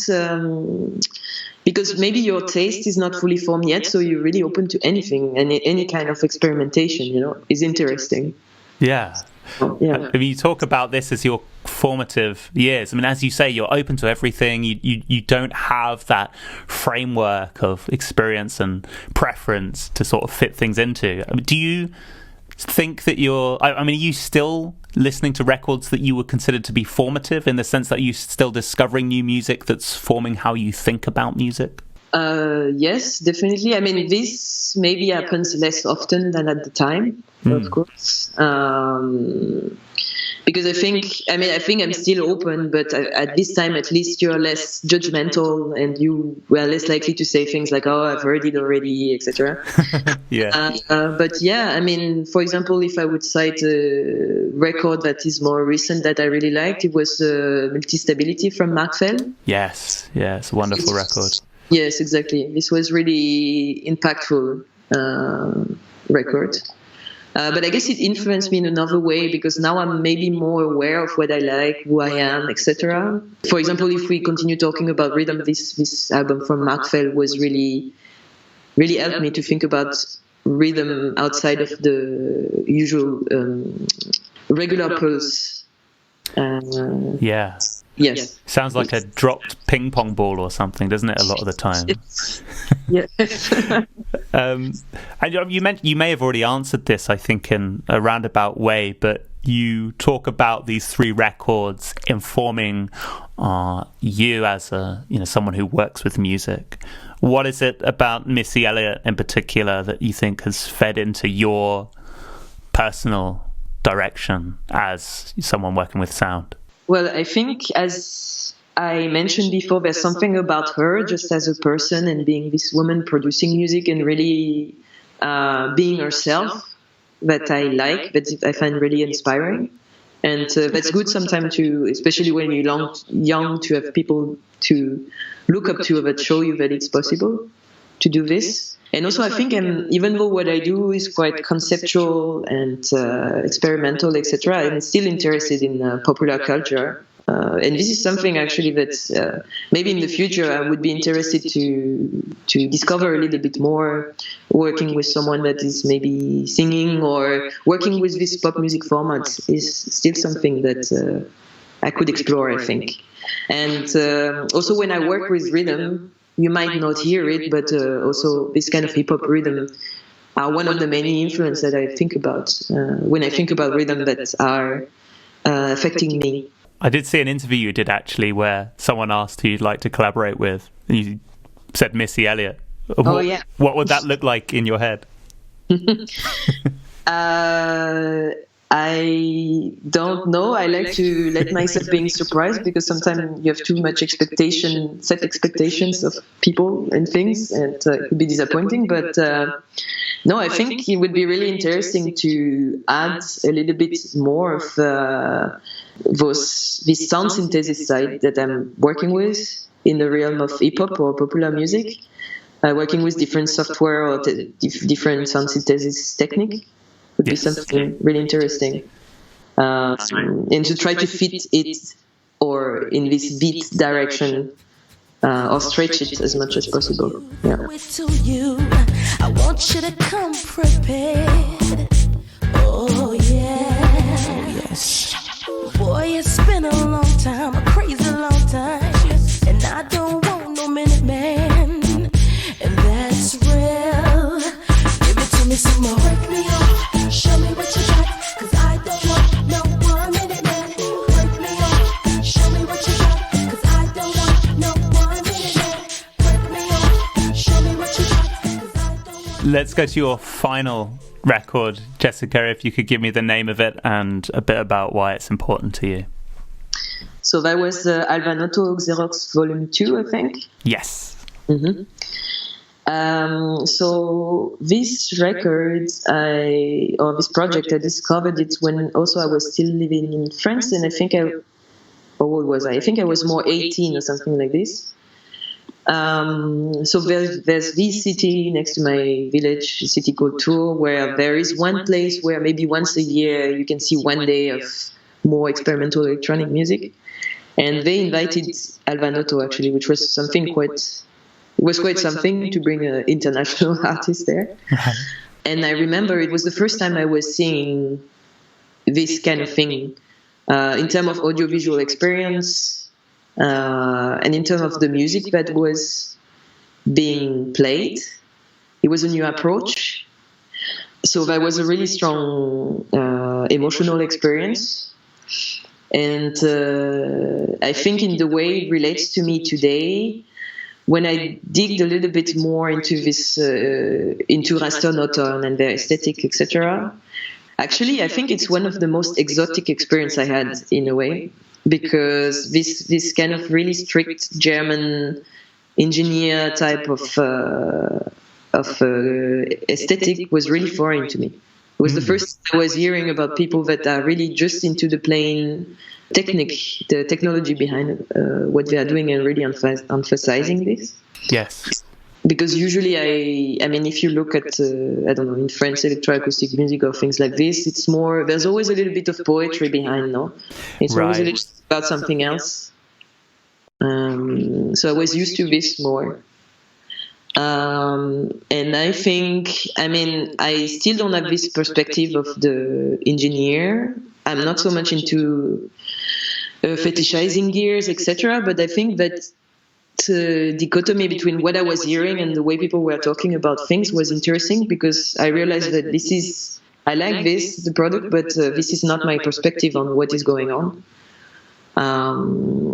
because maybe your taste is not fully formed yet, so you're really open to anything, and any kind of experimentation. Is interesting. Yeah. Yeah. I mean, you talk about this as your formative years. I mean, as you say, you're open to everything. You don't have that framework of experience and preference to sort of fit things into. I mean, do you think that are you still listening to records that you would consider to be formative, in the sense that you're still discovering new music that's forming how you think about music? Yes, definitely. I mean, this maybe happens less often than at the time, of course. Because I think I'm still open, but at this time, at least, you're less judgmental, and you were less likely to say things like, "Oh, I've heard it already," etc. Yeah. But yeah, I mean, for example, if I would cite a record that is more recent that I really liked, it was Multi-Stability from Mark Fell. Yes, it's a wonderful record. Yes, exactly. This was really impactful record. But I guess it influenced me in another way, because now I'm maybe more aware of what I like, who I am, etc. For example, if we continue talking about rhythm, this album from Mark Fell was really helped me to think about rhythm outside of the usual regular pulse. Yeah. Yes. Sounds like a dropped ping pong ball or something, doesn't it? A lot of the time. Yes. And you may have already answered this, I think, in a roundabout way, but you talk about these 3 records informing you as someone who works with music. What is it about Missy Elliott in particular that you think has fed into your personal direction as someone working with sound? Well, I think, as I mentioned before, there's something about her just as a person and being this woman producing music and really being herself that I like, that I find really inspiring. And that's good sometimes to, especially when you're young, to have people to look up to that show you that it's possible to do this. And also I think even though what I do is quite conceptual and experimental, etc., I'm still interested in popular culture. And this is something actually that maybe in the future I would be interested to discover a little bit more, working with someone that is maybe singing or working with this pop music format is still something that I could explore, I think. And also when I work with rhythm, you might not hear it, but also this kind of hip-hop rhythm are one of the many influences that I think about when I think about rhythm that are affecting me. I did see an interview you did actually where someone asked who you'd like to collaborate with, and you said Missy Elliott. Yeah. What would that look like in your head? I don't know. I like to let myself being surprised because sometimes you have too much set expectations of people and things, and it could be disappointing. But no, I think it would be really interesting to add a little bit more of this sound synthesis side that I'm working with in the realm of hip-hop or popular music, working with different software or different sound synthesis technique. Would be something really interesting, and to try to fit it or in this beat direction or stretch it as much as possible. Yeah. I want you to come prepared. Oh yeah. Yes. Boy, it's been a long time, a crazy long time, and I don't want no minute man, and that's real. Give it to me some more. Break me off. Show me what you got, 'cause I don't want no 1 minute man. Break me off, show me what you got, 'cause I don't want no 1 minute man. Break me off, show me what you got, 'cause I don't want. Let's go to your final record, Jessica, if you could give me the name of it and a bit about why it's important to you. So that was Alvin Lucier Xerox Volume 2, I think. Yes. Mm-hmm. So this record, this project, I discovered it when also I was still living in France, and I think I think I was more 18 or something like this. So there's this city next to my village, a city called Tours, where there is one place where maybe once a year you can see one day of more experimental electronic music. And they invited Alvin Lucier, actually, which was something quite something to bring an international artist there. And I remember it was the first time I was seeing this kind of thing in terms of audiovisual experience and in terms of the music that was being played. It was a new approach. So that was a really strong emotional experience. And I think in the way it relates to me today, when I digged a little bit more into this, into Raster Noton and their aesthetic, etc., actually, I think it's one of the most exotic experience I had in a way, because this kind of really strict German engineer type of aesthetic was really foreign to me. It was the first I was hearing about people that are really just into the plain technique, the technology behind what they are doing, and really emphasizing this. Yes. Because usually, I mean, if you look at, I don't know, in French electroacoustic music or things like this, it's more, there's always a little bit of poetry behind, no? It's always a little about something else. So I was used to this more. And I think, I still don't have this perspective of the engineer. I'm not so much into fetishizing gears, etc. But I think that dichotomy between what I was hearing and the way people were talking about things was interesting, because I realized that I like the product, but this is not my perspective on what is going on.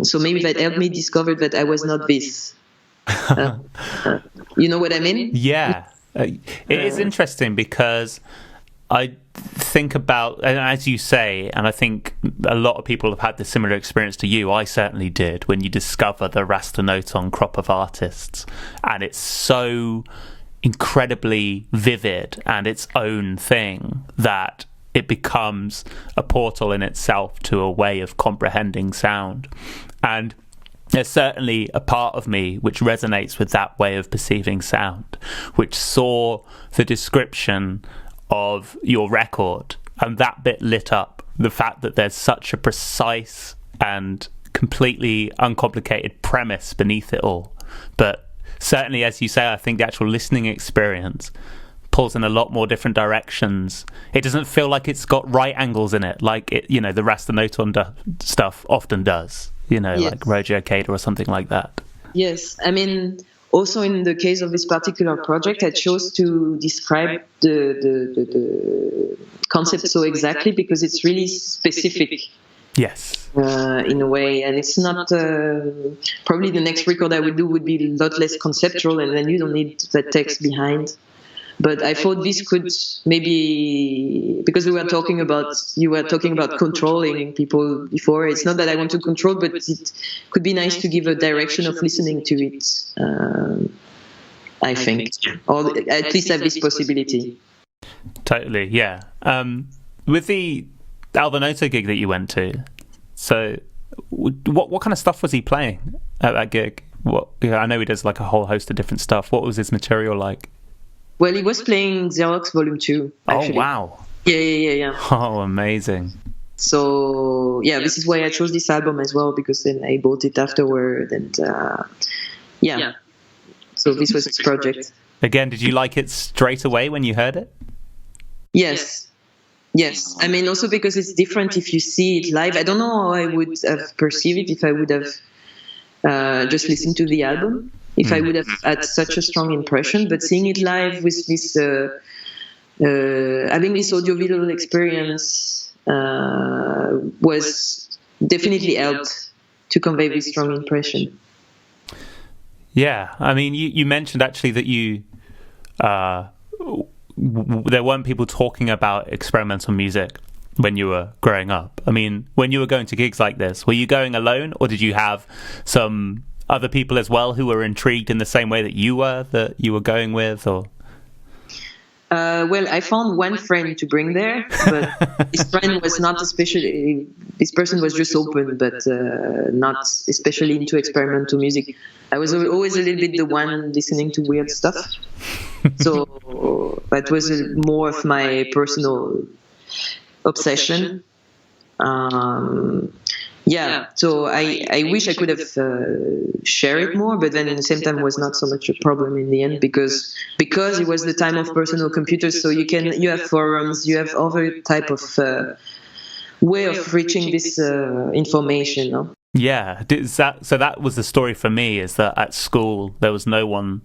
So maybe that helped me discover that I was not this. You know what I mean? Yeah. It is interesting because I think about, and as you say, and I think a lot of people have had this similar experience to you, I certainly did, when you discover the Rastanoton crop of artists, and it's so incredibly vivid and its own thing that it becomes a portal in itself to a way of comprehending sound. And there's certainly a part of me which resonates with that way of perceiving sound, which saw the description of your record and that bit lit up the fact that there's such a precise and completely uncomplicated premise beneath it all. But certainly, as you say, I think the actual listening experience pulls in a lot more different directions. It doesn't feel like it's got right angles in it, like it, the Rastanoton stuff often does. Yes. Like Roger Okada or something like that. Yes, also in the case of this particular project, I chose to describe the concept so exactly because it's really specific. Yes. In a way, and it's not probably the next record I would do would be a lot less conceptual, and then you don't need that text behind. But I thought this could maybe, because you were talking about controlling people before. It's not that I want to control, but it could be nice to give a direction of listening to it. I think, or at least have this possibility. Totally, yeah. With the Alvin Lucier gig that you went to, so what kind of stuff was he playing at that gig? I know he does like a whole host of different stuff. What was his material like? Well, he was playing Xerox Volume 2, actually. Oh, wow. Yeah. Oh, amazing. So, yeah, this is why I chose this album as well, because then I bought it afterward, and yeah. So this was his project. Again, did you like it straight away when you heard it? Yes. Also because it's different if you see it live. I don't know how I would have perceived it if I would have just listened to the album. If I would have had such a strong impression, but seeing it live with this, having this audiovisual experience was definitely helped to convey this strong impression. Yeah, you mentioned actually that you there weren't people talking about experimental music when you were growing up. When you were going to gigs like this, were you going alone, or did you have some other people as well who were intrigued in the same way that you were going with? Or well, I found one friend to bring there, but his friend was not especially, this person was just open, but not especially into experimental music. I was always a little bit the one listening to weird stuff, so that was more of my personal obsession. So I wish I could have shared it more, but then at the same time it was not so much a problem in the end because it was the time of personal computers. So you have forums, you have other type of way of reaching this information. No? Yeah. So that was the story for me, is that at school there was no one,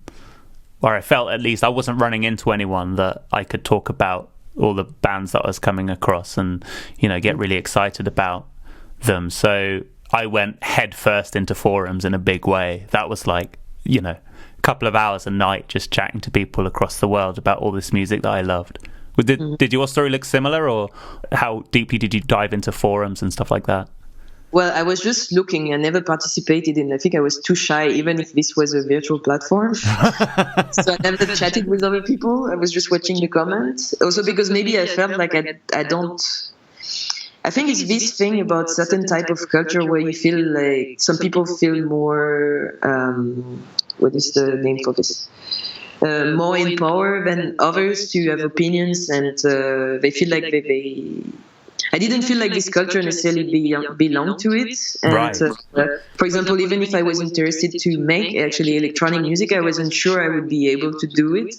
or I felt at least I wasn't running into anyone that I could talk about all the bands that I was coming across and get really excited about them. So I went head first into forums in a big way. That was like a couple of hours a night just chatting to people across the world about all this music that I loved. Did your story look similar, or how deeply did you dive into forums and stuff like that? Well, I was just looking. I never participated in. I think I was too shy, even if this was a virtual platform. So I never chatted with other people. I was just watching the comments. Also because maybe I felt like I don't. I think it's this thing about certain type of culture where you feel like some people feel more, what is the name for this? More in power than others to have opinions, and they feel like they I didn't feel like this culture necessarily belonged to it. And Right. For example, even if I was interested to make actually electronic music, I wasn't sure I would be able to do it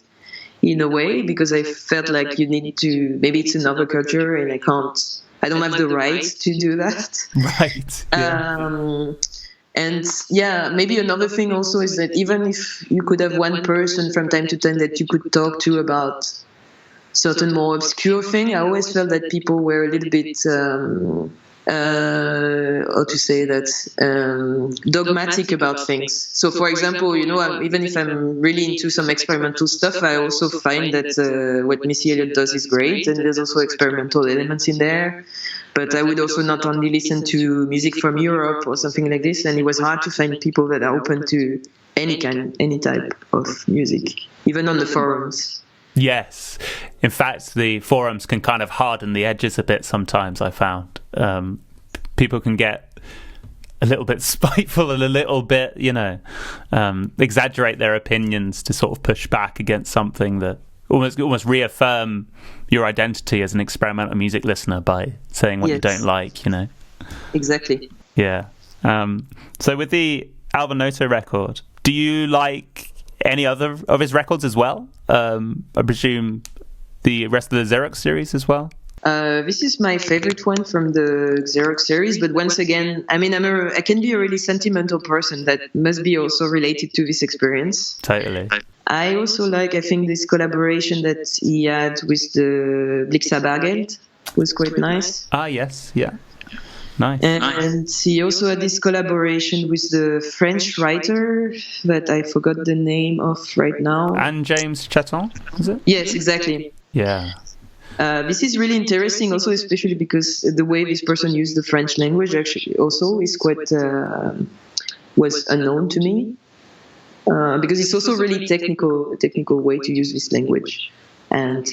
in a way, because I felt like you need to, maybe it's another culture and I don't have the right to do that. Right. Yeah. And yeah, maybe another thing also is that even if you could have one person from time to time that you could talk to about certain more obscure thing, I always felt that people were a little bit, dogmatic about things. So for example, even if I'm really into some experimental stuff, I also find that what Missy Elliott does is great, and there's also experimental elements in there. But I would also not only listen to music from Europe or something like this, and it was hard to find people that are open to any type of music, even on the forums. Yes. In fact, the forums can kind of harden the edges a bit sometimes, I found. People can get a little bit spiteful and a little bit, exaggerate their opinions to sort of push back against something that almost reaffirm your identity as an experimental music listener by saying what you don't like, Exactly. Yeah. So with the Alvin Lucier record, do you like any other of his records as well? I presume the rest of the Xerox series as well? This is my favorite one from the Xerox series, but once again, I mean, I can be a really sentimental person that must be also related to this experience. Totally. I also I think this collaboration that he had with the Blixa Bargeld was quite nice. Ah, yes, yeah. Nice. And he also had this collaboration with the French writer that I forgot the name of right now. And James Chaton, is it? Yes, exactly. Yeah. This is really interesting also, especially because the way this person used the French language actually also is quite was unknown to me, because it's also really technical way to use this language, and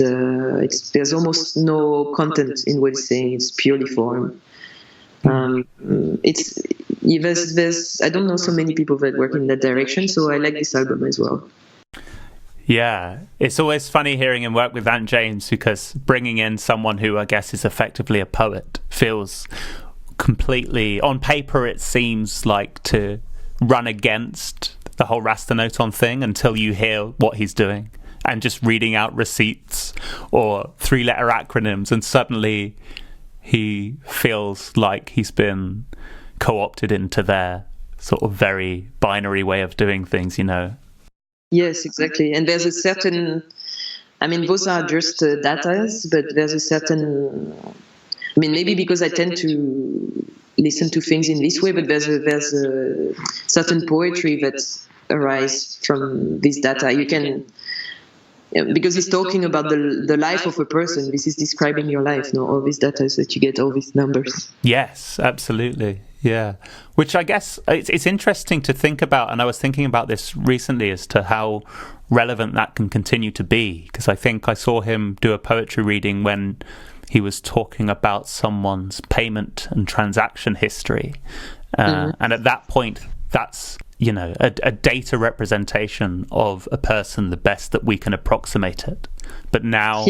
there's almost no content in what it's saying. It's purely form. There's I don't know so many people that work in that direction, so I like this album as well. Yeah, it's always funny hearing him work with Ant James, because bringing in someone who I guess is effectively a poet feels completely, on paper it seems like to run against the whole Rastanoton thing until you hear what he's doing and just reading out receipts or 3-letter acronyms, and suddenly he feels like he's been co-opted into their sort of very binary way of doing things, Yes, exactly. And there's a certain, I mean, those are just datas, but there's a certain, I mean, maybe because I tend to listen to things in this way, but there's a certain poetry that arises from this data. You can, because it's talking about the life of a person. This is describing your life, all these data that you get, all these numbers. Yes, absolutely. Yeah, which I guess it's interesting to think about, and I was thinking about this recently as to how relevant that can continue to be, because I think I saw him do a poetry reading when he was talking about someone's payment and transaction history, and at that point that's a data representation of a person the best that we can approximate it. But now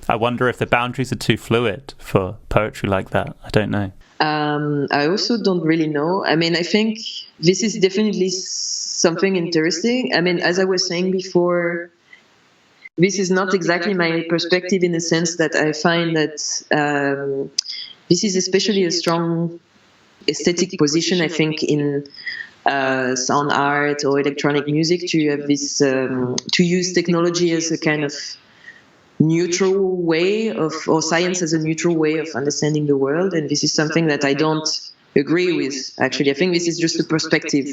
I wonder if the boundaries are too fluid for poetry like that. I don't know. I also don't really know. I mean, I think this is definitely something interesting. I mean, as I was saying before, this is not exactly my perspective, in the sense that I find that this is especially a strong aesthetic position, I think, in sound art or electronic music, to have this, to use technology as a kind of neutral way of, or science as a neutral way of understanding the world. And this is something that I don't agree with, actually. I think this is just a perspective,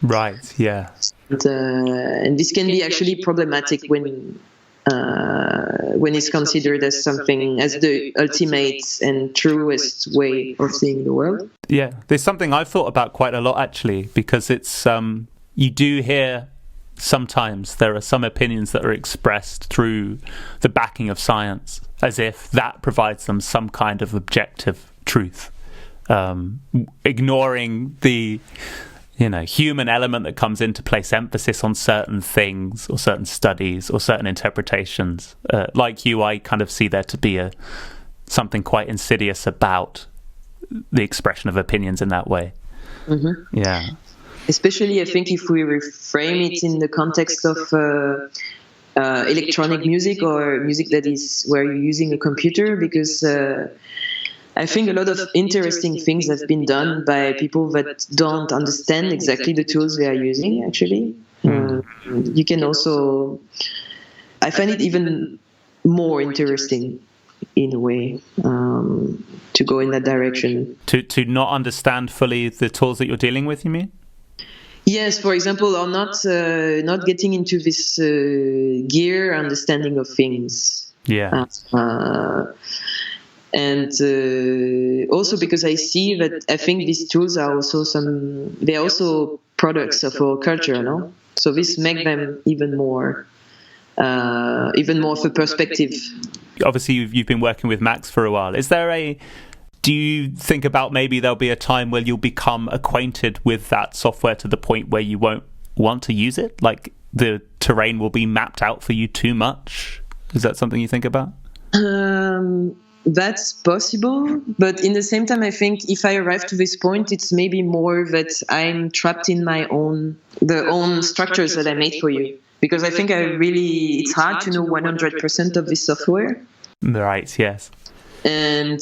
Right, yeah. And this can be actually problematic when it's considered as something, as the ultimate and truest way of seeing the world. Yeah, there's something I've thought about quite a lot, actually, because it's you do hear sometimes there are some opinions that are expressed through the backing of science, as if that provides them some kind of objective truth, ignoring the human element that comes in to place emphasis on certain things or certain studies or certain interpretations. Like you, I kind of see there to be a something quite insidious about the expression of opinions in that way. Mm-hmm. Yeah. Especially, I think, if we reframe it in the context of electronic music or music that is where you're using a computer, because I think a lot of interesting things have been done by people that don't understand exactly the tools they are using, actually. You can also... I find it even more interesting, in a way, to go in that direction. To not understand fully the tools that you're dealing with, you mean? Yes, for example, or not getting into this gear understanding of things. Yeah. And also because I see that I think these tools are also they're also products of our culture, no? So this makes them even more of a perspective. Obviously, you've been working with Max for a while. Do you think about maybe there'll be a time where you'll become acquainted with that software to the point where you won't want to use it? Like the terrain will be mapped out for you too much? Is that something you think about? That's possible, but in the same time, I think if I arrive to this point, it's maybe more that I'm trapped in the own structures that I made for you. Because I think it's hard to know 100% of this software. Right, yes. And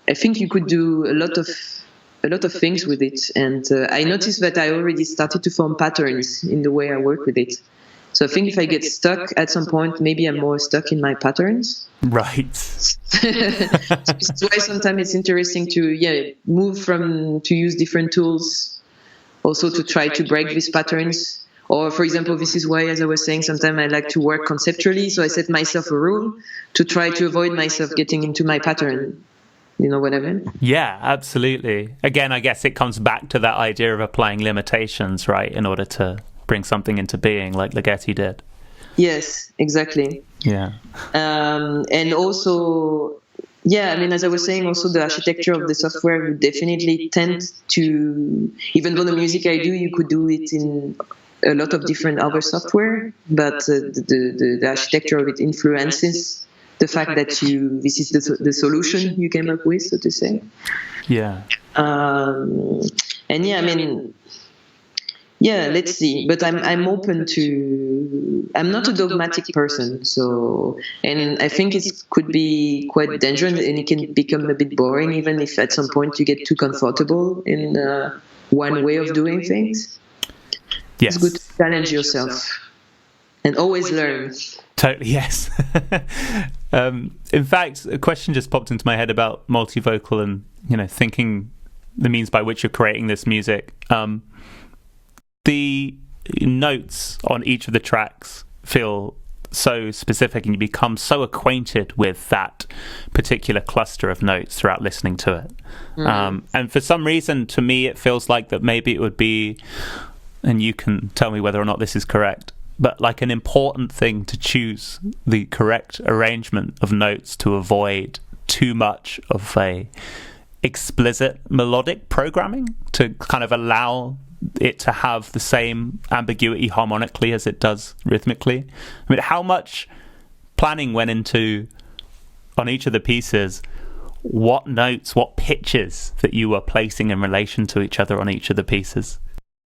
I think you could do a lot of things with it. And I noticed that I already started to form patterns in the way I work with it. So I think if I get stuck at some point, maybe I'm more stuck in my patterns. Right. That's why sometimes it's interesting to move to use different tools, also to try to break these patterns. Or, for example, this is why, as I was saying, sometimes I like to work conceptually. So I set myself a rule to try to avoid myself getting into my pattern. You know what I mean? Yeah, absolutely. Again, I guess it comes back to that idea of applying limitations, right, in order to bring something into being, like Ligeti did. Yes, exactly. Yeah. And also, I mean, as I was saying, also the architecture of the software would definitely tend to, even though the music I do, you could do it in a lot of different other software, but the architecture of it influences the fact that this is the solution you came up with, so to say. Yeah. And I mean, let's see. But I'm open to. I'm not a dogmatic person, so, and I think it could be quite dangerous, and it can become a bit boring, even if at some point you get too comfortable in one way of doing things. Yes. It's good to challenge yourself and always learn. Totally, yes. In fact, a question just popped into my head about multivocal and, thinking the means by which you're creating this music. The notes on each of the tracks feel so specific, and you become so acquainted with that particular cluster of notes throughout listening to it. Mm-hmm. And for some reason, to me, it feels like that maybe it would be, and you can tell me whether or not this is correct, but like an important thing to choose the correct arrangement of notes to avoid too much of a explicit melodic programming, to kind of allow it to have the same ambiguity harmonically as it does rhythmically. I mean, how much planning went into, on each of the pieces, what notes, what pitches that you were placing in relation to each other on each of the pieces?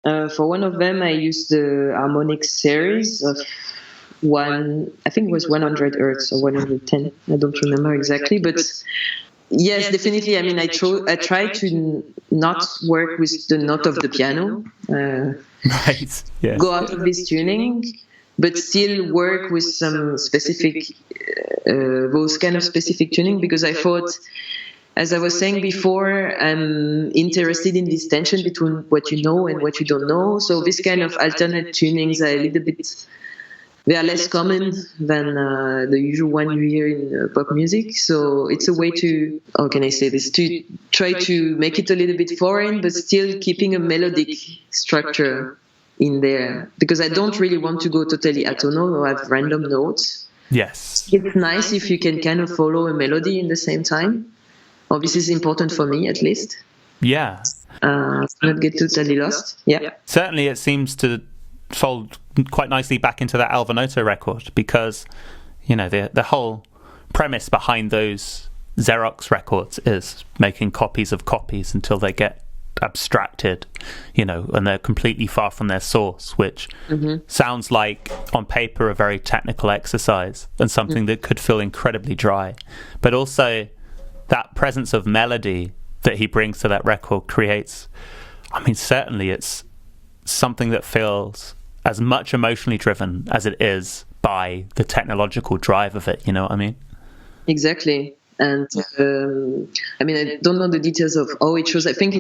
For one of them, I used the harmonic series of I think it was 100 hertz or 110. I don't remember exactly, but yes, definitely. I mean, I try to not work with the note of the piano. Right. Yes. Go out of this tuning, but still work with some specific, those kind of specific tuning, because I thought, as I was saying before, I'm interested in this tension between what you know and what you don't know. So this kind of alternate tunings are a little bit, they are less common than the usual one you hear in pop music. So it's a way to, how can I say this, to try to make it a little bit foreign, but still keeping a melodic structure in there. Because I don't really want to go totally atonal or have random notes. Yes. It's nice if you can kind of follow a melody in the same time. Oh, this is important for me, at least. Yeah. Not get totally lost. Yeah. Certainly, it seems to fold quite nicely back into that Alvin Lucier record, because, the whole premise behind those Xerox records is making copies of copies until they get abstracted, and they're completely far from their source, which sounds like on paper a very technical exercise and something that could feel incredibly dry. But also that presence of melody that he brings to that record creates, certainly it's something that feels as much emotionally driven as it is by the technological drive of it, you know what I mean? Exactly. And I don't know the details of how it shows. I think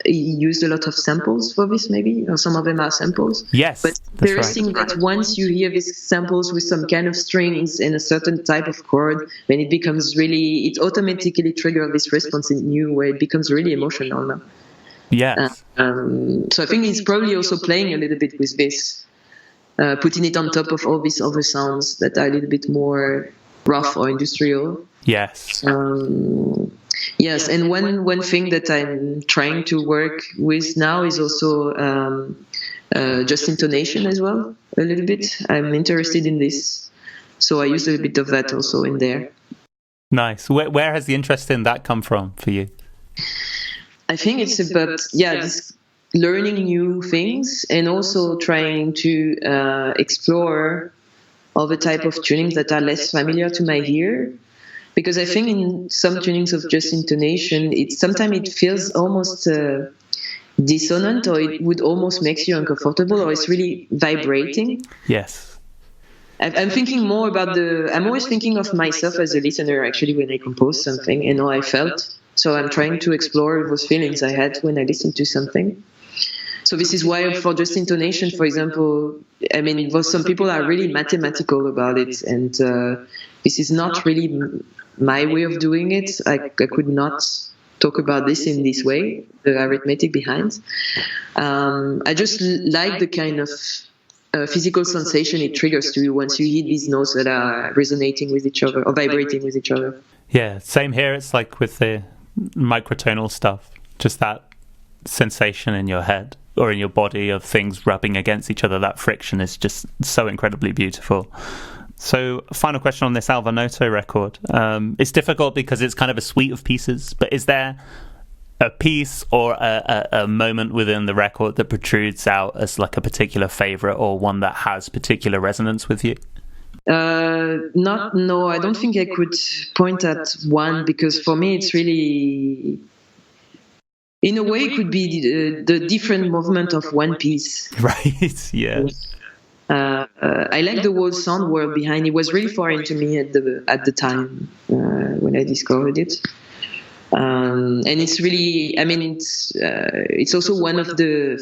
he used a lot of samples for this, maybe, or some of them are samples. Yes, but interesting that once you hear these samples with some kind of strings and a certain type of chord, when it becomes really, it automatically triggers this response in you where it becomes really emotional now. Yes. So I think he's probably also playing a little bit with this, putting it on top of all these other sounds that are a little bit more rough or industrial. Yes. Yes, and one thing that I'm trying to work with now is also just intonation as well, a little bit. I'm interested in this, so I use a bit of that also in there. Nice. Where has the interest in that come from for you? I think it's about, this learning new things and also trying to explore other type of tunings that are less familiar to my ear. Because I think in some tunings of just intonation, sometimes it feels almost dissonant, or it would almost make you uncomfortable, or it's really vibrating. Yes. I'm thinking more about I'm always thinking of myself as a listener, actually, when I compose something and how I felt. So I'm trying to explore those feelings I had when I listened to something. So this is why for just intonation, for example, some people are really mathematical about it, and this is not really my way of doing it. I could not talk about this in this way, the arithmetic behind. I just like the kind of physical sensation it triggers to you once you hit these notes that are resonating with each other or vibrating with each other. Yeah, same here. It's like with the microtonal stuff, just that sensation in your head or in your body of things rubbing against each other. That friction is just so incredibly beautiful. So, final question on this Alvin Lucier record. It's difficult because it's kind of a suite of pieces, but is there a piece or a moment within the record that protrudes out as like a particular favorite or one that has particular resonance with you? No, I don't think I could point at one, because for me it's really, in a way, it could be the different movement of one piece. Right, yeah. I like the whole sound world behind it. Was really foreign to me at the time when I discovered it. And it's really, it's also one of the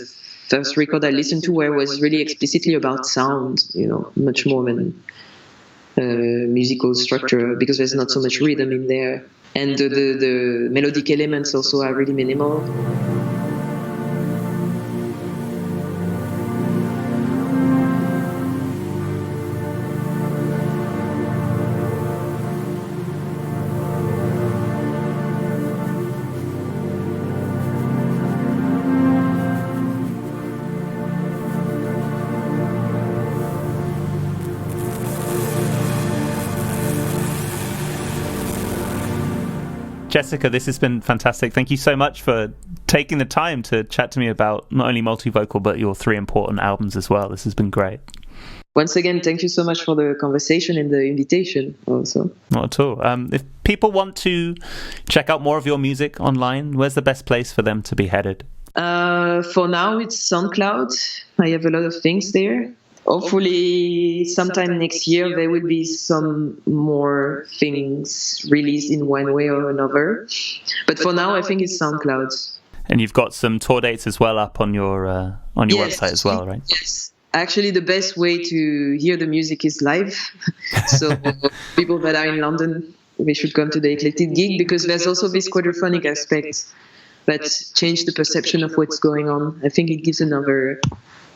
first record I listened to where it was really explicitly about sound, much more than musical structure, because there's not so much rhythm in there. And the melodic elements also are really minimal. Jessica, this has been fantastic. Thank you so much for taking the time to chat to me about not only Multi-Vocal, but your 3 important albums as well. This has been great. Once again, thank you so much for the conversation and the invitation also. Not at all. If people want to check out more of your music online, where's the best place for them to be headed? For now, it's SoundCloud. I have a lot of things there. Hopefully, sometime next year, there will be some more things released in one way or another. But for now, I think it's SoundCloud. And you've got some tour dates as well up on your website as well, right? Yes. Actually, the best way to hear the music is live. So people that are in London, they should come to the Eclectic gig, because there's also this quadraphonic aspect that changes the perception of what's going on. I think it gives another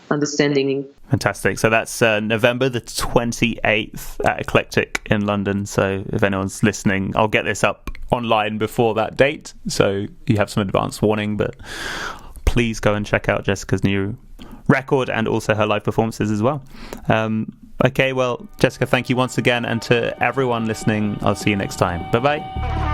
understanding. Fantastic. So that's November the 28th at Eclectic in London. So if anyone's listening, I'll get this up online before that date, so you have some advance warning, but please go and check out Jessica's new record and also her live performances as well. Okay, well, Jessica, thank you once again, and to everyone listening, I'll see you next time. Bye-bye.